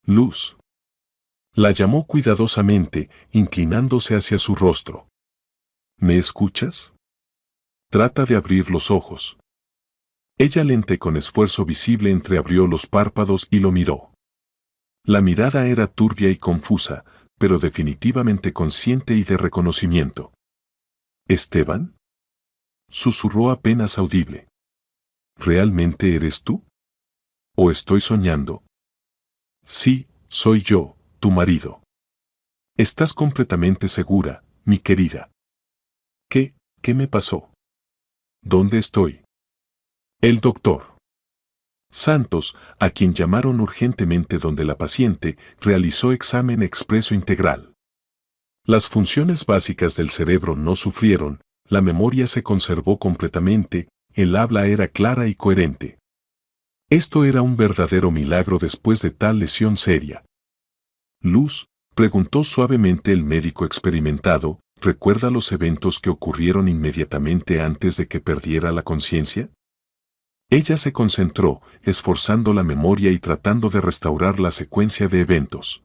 Luz. La llamó cuidadosamente, inclinándose hacia su rostro. ¿Me escuchas? Trata de abrir los ojos. Ella lenta y con esfuerzo visible entreabrió los párpados y lo miró. La mirada era turbia y confusa, pero definitivamente consciente y de reconocimiento. ¿Esteban?, susurró apenas audible. ¿Realmente eres tú? ¿O estoy soñando? Sí, soy yo, tu marido. ¿Estás completamente segura, mi querida? ¿Qué me pasó? ¿Dónde estoy? El doctor Santos, a quien llamaron urgentemente donde la paciente, realizó examen expreso integral. Las funciones básicas del cerebro no sufrieron, la memoria se conservó completamente, el habla era clara y coherente. Esto era un verdadero milagro después de tal lesión seria. Luz, preguntó suavemente el médico experimentado, ¿recuerda los eventos que ocurrieron inmediatamente antes de que perdiera la conciencia? Ella se concentró, esforzando la memoria y tratando de restaurar la secuencia de eventos.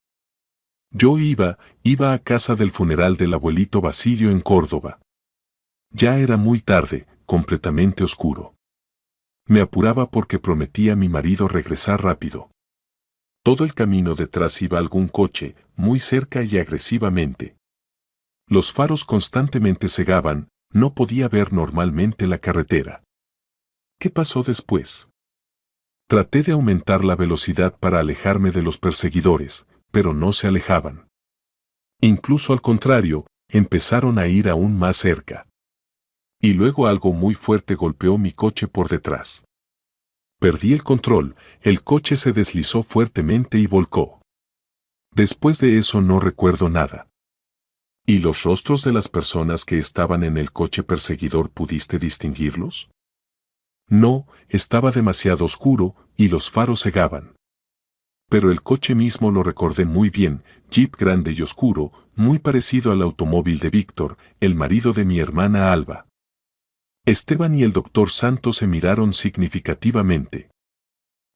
Yo iba a casa del funeral del abuelito Basilio en Córdoba. Ya era muy tarde, completamente oscuro. Me apuraba porque prometí a mi marido regresar rápido. Todo el camino detrás iba algún coche, muy cerca y agresivamente. Los faros constantemente cegaban, no podía ver normalmente la carretera. ¿Qué pasó después? Traté de aumentar la velocidad para alejarme de los perseguidores, pero no se alejaban. Incluso al contrario, empezaron a ir aún más cerca. Y luego algo muy fuerte golpeó mi coche por detrás. Perdí el control, el coche se deslizó fuertemente y volcó. Después de eso no recuerdo nada. ¿Y los rostros de las personas que estaban en el coche perseguidor pudiste distinguirlos? No, estaba demasiado oscuro y los faros cegaban. Pero el coche mismo lo recordé muy bien, jeep grande y oscuro, muy parecido al automóvil de Víctor, el marido de mi hermana Alba. Esteban y el doctor Santos se miraron significativamente.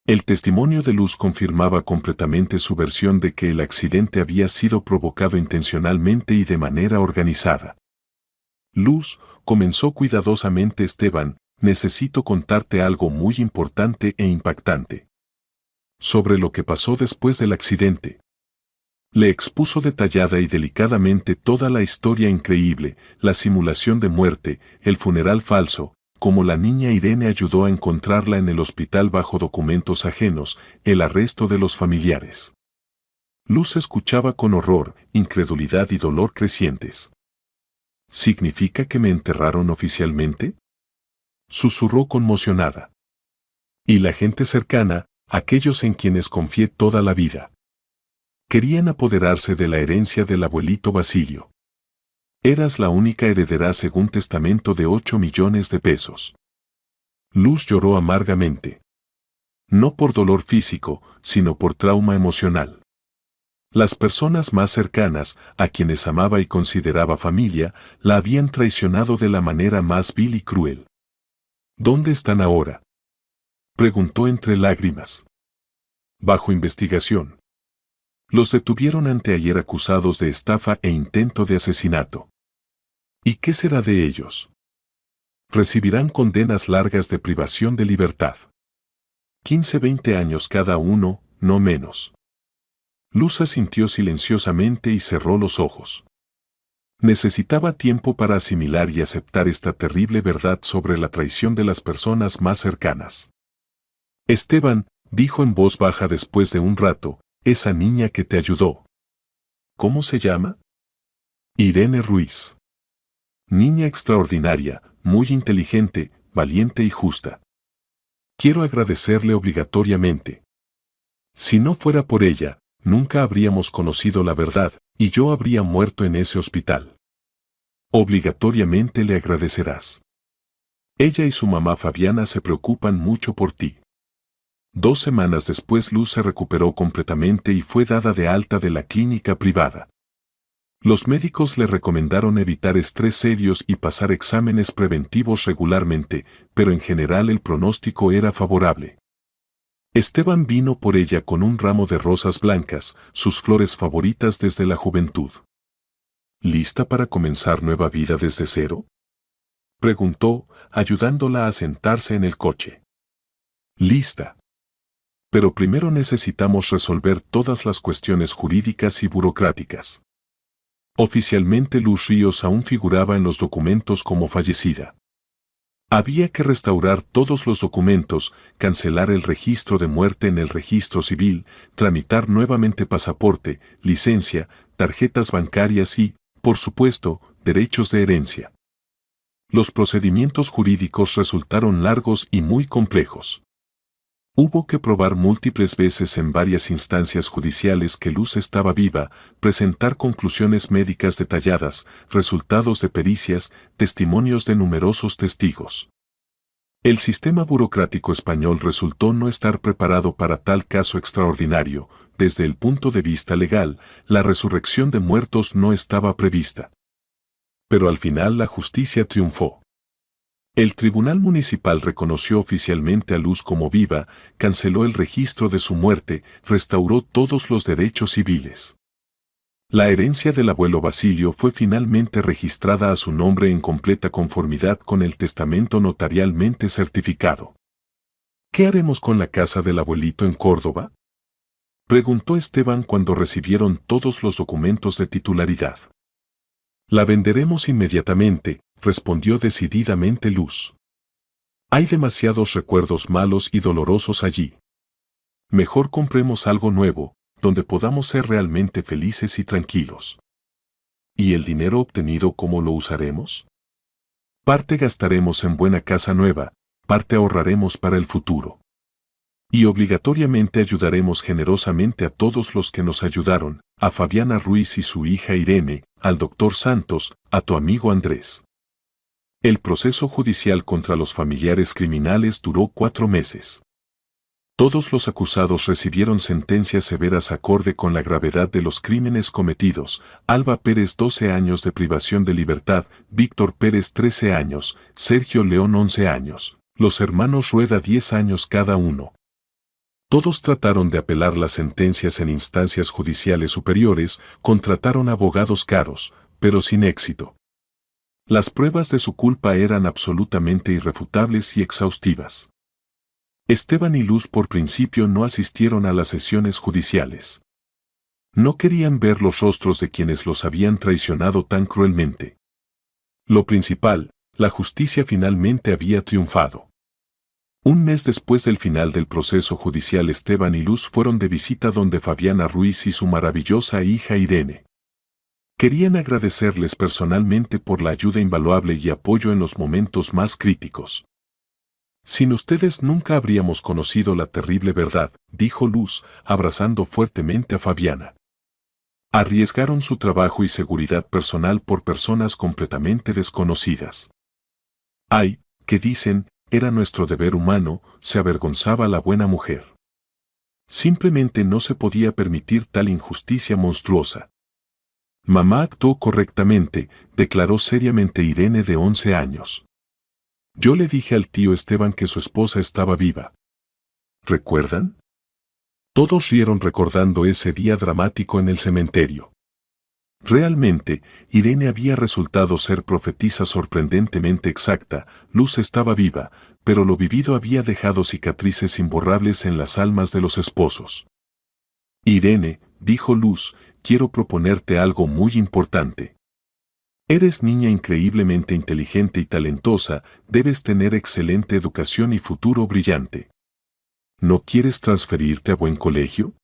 El testimonio de Luz confirmaba completamente su versión de que el accidente había sido provocado intencionalmente y de manera organizada. Luz, comenzó cuidadosamente Esteban, necesito contarte algo muy importante e impactante. Sobre lo que pasó después del accidente. Le expuso detallada y delicadamente toda la historia increíble, la simulación de muerte, el funeral falso, cómo la niña Irene ayudó a encontrarla en el hospital bajo documentos ajenos, el arresto de los familiares. Luz escuchaba con horror, incredulidad y dolor crecientes. ¿Significa que me enterraron oficialmente?, susurró conmocionada. Y la gente cercana, aquellos en quienes confié toda la vida. Querían apoderarse de la herencia del abuelito Basilio. Eras la única heredera según testamento de 8 millones de pesos. Luz lloró amargamente. No por dolor físico, sino por trauma emocional. Las personas más cercanas, a quienes amaba y consideraba familia, la habían traicionado de la manera más vil y cruel. ¿Dónde están ahora?, preguntó entre lágrimas. Bajo investigación. Los detuvieron anteayer acusados de estafa e intento de asesinato. ¿Y qué será de ellos? Recibirán condenas largas de privación de libertad. 15-20 años cada uno, no menos. Luz asintió silenciosamente y cerró los ojos. Necesitaba tiempo para asimilar y aceptar esta terrible verdad sobre la traición de las personas más cercanas. Esteban, dijo en voz baja después de un rato, esa niña que te ayudó. ¿Cómo se llama? Irene Ruiz. Niña extraordinaria, muy inteligente, valiente y justa. Quiero agradecerle obligatoriamente. Si no fuera por ella, nunca habríamos conocido la verdad, y yo habría muerto en ese hospital. Obligatoriamente le agradecerás. Ella y su mamá Fabiana se preocupan mucho por ti. 2 semanas después Luz se recuperó completamente y fue dada de alta de la clínica privada. Los médicos le recomendaron evitar estrés serios y pasar exámenes preventivos regularmente, pero en general el pronóstico era favorable. Esteban vino por ella con un ramo de rosas blancas, sus flores favoritas desde la juventud. ¿Lista para comenzar nueva vida desde cero?, preguntó, ayudándola a sentarse en el coche. Lista. Pero primero necesitamos resolver todas las cuestiones jurídicas y burocráticas. Oficialmente Luz Ríos aún figuraba en los documentos como fallecida. Había que restaurar todos los documentos, cancelar el registro de muerte en el registro civil, tramitar nuevamente pasaporte, licencia, tarjetas bancarias y, por supuesto, derechos de herencia. Los procedimientos jurídicos resultaron largos y muy complejos. Hubo que probar múltiples veces en varias instancias judiciales que Luz estaba viva, presentar conclusiones médicas detalladas, resultados de pericias, testimonios de numerosos testigos. El sistema burocrático español resultó no estar preparado para tal caso extraordinario. Desde el punto de vista legal, la resurrección de muertos no estaba prevista. Pero al final la justicia triunfó. El Tribunal Municipal reconoció oficialmente a Luz como viva, canceló el registro de su muerte, restauró todos los derechos civiles. La herencia del abuelo Basilio fue finalmente registrada a su nombre en completa conformidad con el testamento notarialmente certificado. ¿Qué haremos con la casa del abuelito en Córdoba?, preguntó Esteban cuando recibieron todos los documentos de titularidad. La venderemos inmediatamente, respondió decididamente Luz. Hay demasiados recuerdos malos y dolorosos allí. Mejor compremos algo nuevo, donde podamos ser realmente felices y tranquilos. ¿Y el dinero obtenido cómo lo usaremos? Parte gastaremos en buena casa nueva, parte ahorraremos para el futuro. Y obligatoriamente ayudaremos generosamente a todos los que nos ayudaron, a Fabiana Ruiz y su hija Irene, al doctor Santos, a tu amigo Andrés. El proceso judicial contra los familiares criminales duró 4 meses. Todos los acusados recibieron sentencias severas acorde con la gravedad de los crímenes cometidos. Alba Pérez 12 años de privación de libertad, Víctor Pérez 13 años, Sergio León 11 años, los hermanos Rueda 10 años cada uno. Todos trataron de apelar las sentencias en instancias judiciales superiores, contrataron abogados caros, pero sin éxito. Las pruebas de su culpa eran absolutamente irrefutables y exhaustivas. Esteban y Luz por principio no asistieron a las sesiones judiciales. No querían ver los rostros de quienes los habían traicionado tan cruelmente. Lo principal, la justicia finalmente había triunfado. Un mes después del final del proceso judicial, Esteban y Luz fueron de visita donde Fabiana Ruiz y su maravillosa hija Irene. Querían agradecerles personalmente por la ayuda invaluable y apoyo en los momentos más críticos. Sin ustedes nunca habríamos conocido la terrible verdad, dijo Luz, abrazando fuertemente a Fabiana. Arriesgaron su trabajo y seguridad personal por personas completamente desconocidas. Ay, ¿qué dicen? Era nuestro deber humano, se avergonzaba la buena mujer. Simplemente no se podía permitir tal injusticia monstruosa. Mamá actuó correctamente, declaró seriamente Irene de 11 años. Yo le dije al tío Esteban que su esposa estaba viva. ¿Recuerdan? Todos rieron recordando ese día dramático en el cementerio. Realmente, Irene había resultado ser profetisa sorprendentemente exacta. Luz estaba viva, pero lo vivido había dejado cicatrices imborrables en las almas de los esposos. Irene, dijo Luz, quiero proponerte algo muy importante. Eres niña increíblemente inteligente y talentosa, debes tener excelente educación y futuro brillante. ¿No quieres transferirte a buen colegio?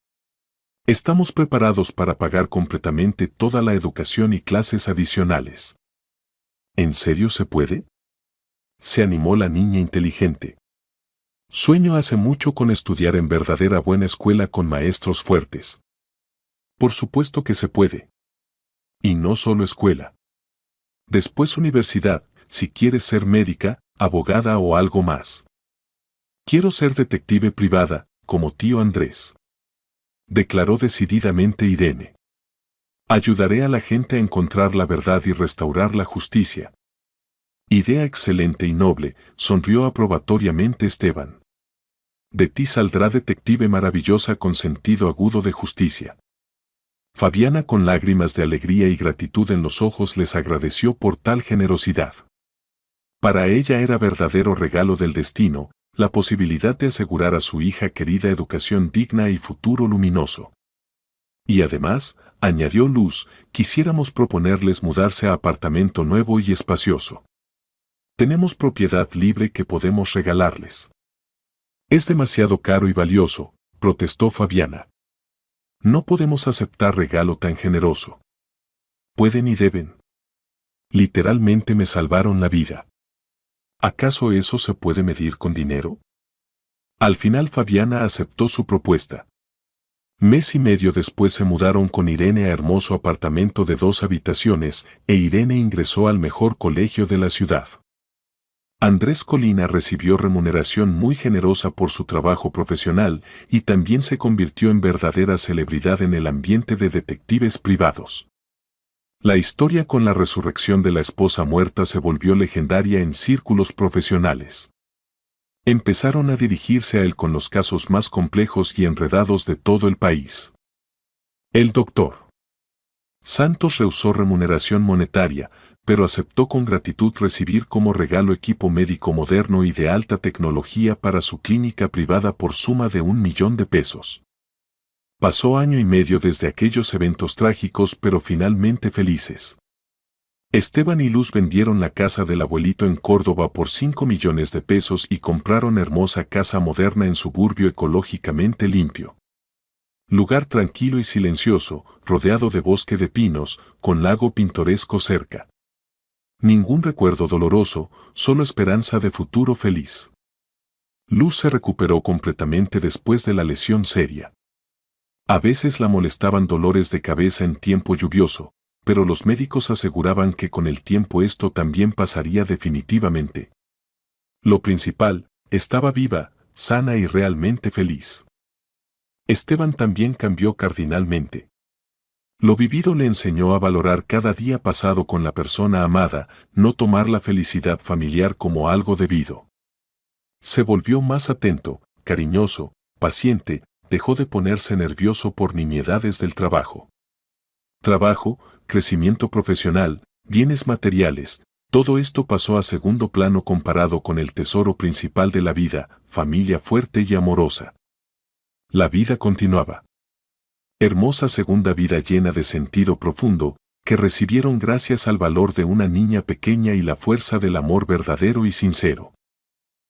Estamos preparados para pagar completamente toda la educación y clases adicionales. ¿En serio se puede? Se animó la niña inteligente. Sueño hace mucho con estudiar en verdadera buena escuela con maestros fuertes. Por supuesto que se puede. Y no solo escuela. Después universidad, si quieres ser médica, abogada o algo más. Quiero ser detective privada, como tío Andrés. Declaró decididamente Irene. Ayudaré a la gente a encontrar la verdad y restaurar la justicia. Idea excelente y noble, sonrió aprobatoriamente Esteban. De ti saldrá detective maravillosa con sentido agudo de justicia. Fabiana con lágrimas de alegría y gratitud en los ojos les agradeció por tal generosidad. Para ella era verdadero regalo del destino, la posibilidad de asegurar a su hija querida educación digna y futuro luminoso. Y además, añadió Luz, quisiéramos proponerles mudarse a apartamento nuevo y espacioso. Tenemos propiedad libre que podemos regalarles. Es demasiado caro y valioso, protestó Fabiana. No podemos aceptar regalo tan generoso. Pueden y deben. Literalmente me salvaron la vida. ¿Acaso eso se puede medir con dinero? Al final Fabiana aceptó su propuesta. Mes y medio después se mudaron con Irene a hermoso apartamento de 2 habitaciones e Irene ingresó al mejor colegio de la ciudad. Andrés Colina recibió remuneración muy generosa por su trabajo profesional y también se convirtió en verdadera celebridad en el ambiente de detectives privados. La historia con la resurrección de la esposa muerta se volvió legendaria en círculos profesionales. Empezaron a dirigirse a él con los casos más complejos y enredados de todo el país. El doctor Santos rehusó remuneración monetaria, pero aceptó con gratitud recibir como regalo equipo médico moderno y de alta tecnología para su clínica privada por suma de 1 millón de pesos. Pasó año y medio desde aquellos eventos trágicos pero finalmente felices. Esteban y Luz vendieron la casa del abuelito en Córdoba por 5 millones de pesos y compraron hermosa casa moderna en suburbio ecológicamente limpio. Lugar tranquilo y silencioso, rodeado de bosque de pinos, con lago pintoresco cerca. Ningún recuerdo doloroso, solo esperanza de futuro feliz. Luz se recuperó completamente después de la lesión seria. A veces la molestaban dolores de cabeza en tiempo lluvioso, pero los médicos aseguraban que con el tiempo esto también pasaría definitivamente. Lo principal, estaba viva, sana y realmente feliz. Esteban también cambió cardinalmente. Lo vivido le enseñó a valorar cada día pasado con la persona amada, no tomar la felicidad familiar como algo debido. Se volvió más atento, cariñoso, paciente, dejó de ponerse nervioso por nimiedades del trabajo. Trabajo, crecimiento profesional, bienes materiales, todo esto pasó a segundo plano comparado con el tesoro principal de la vida, familia fuerte y amorosa. La vida continuaba. Hermosa segunda vida llena de sentido profundo, que recibieron gracias al valor de una niña pequeña y la fuerza del amor verdadero y sincero.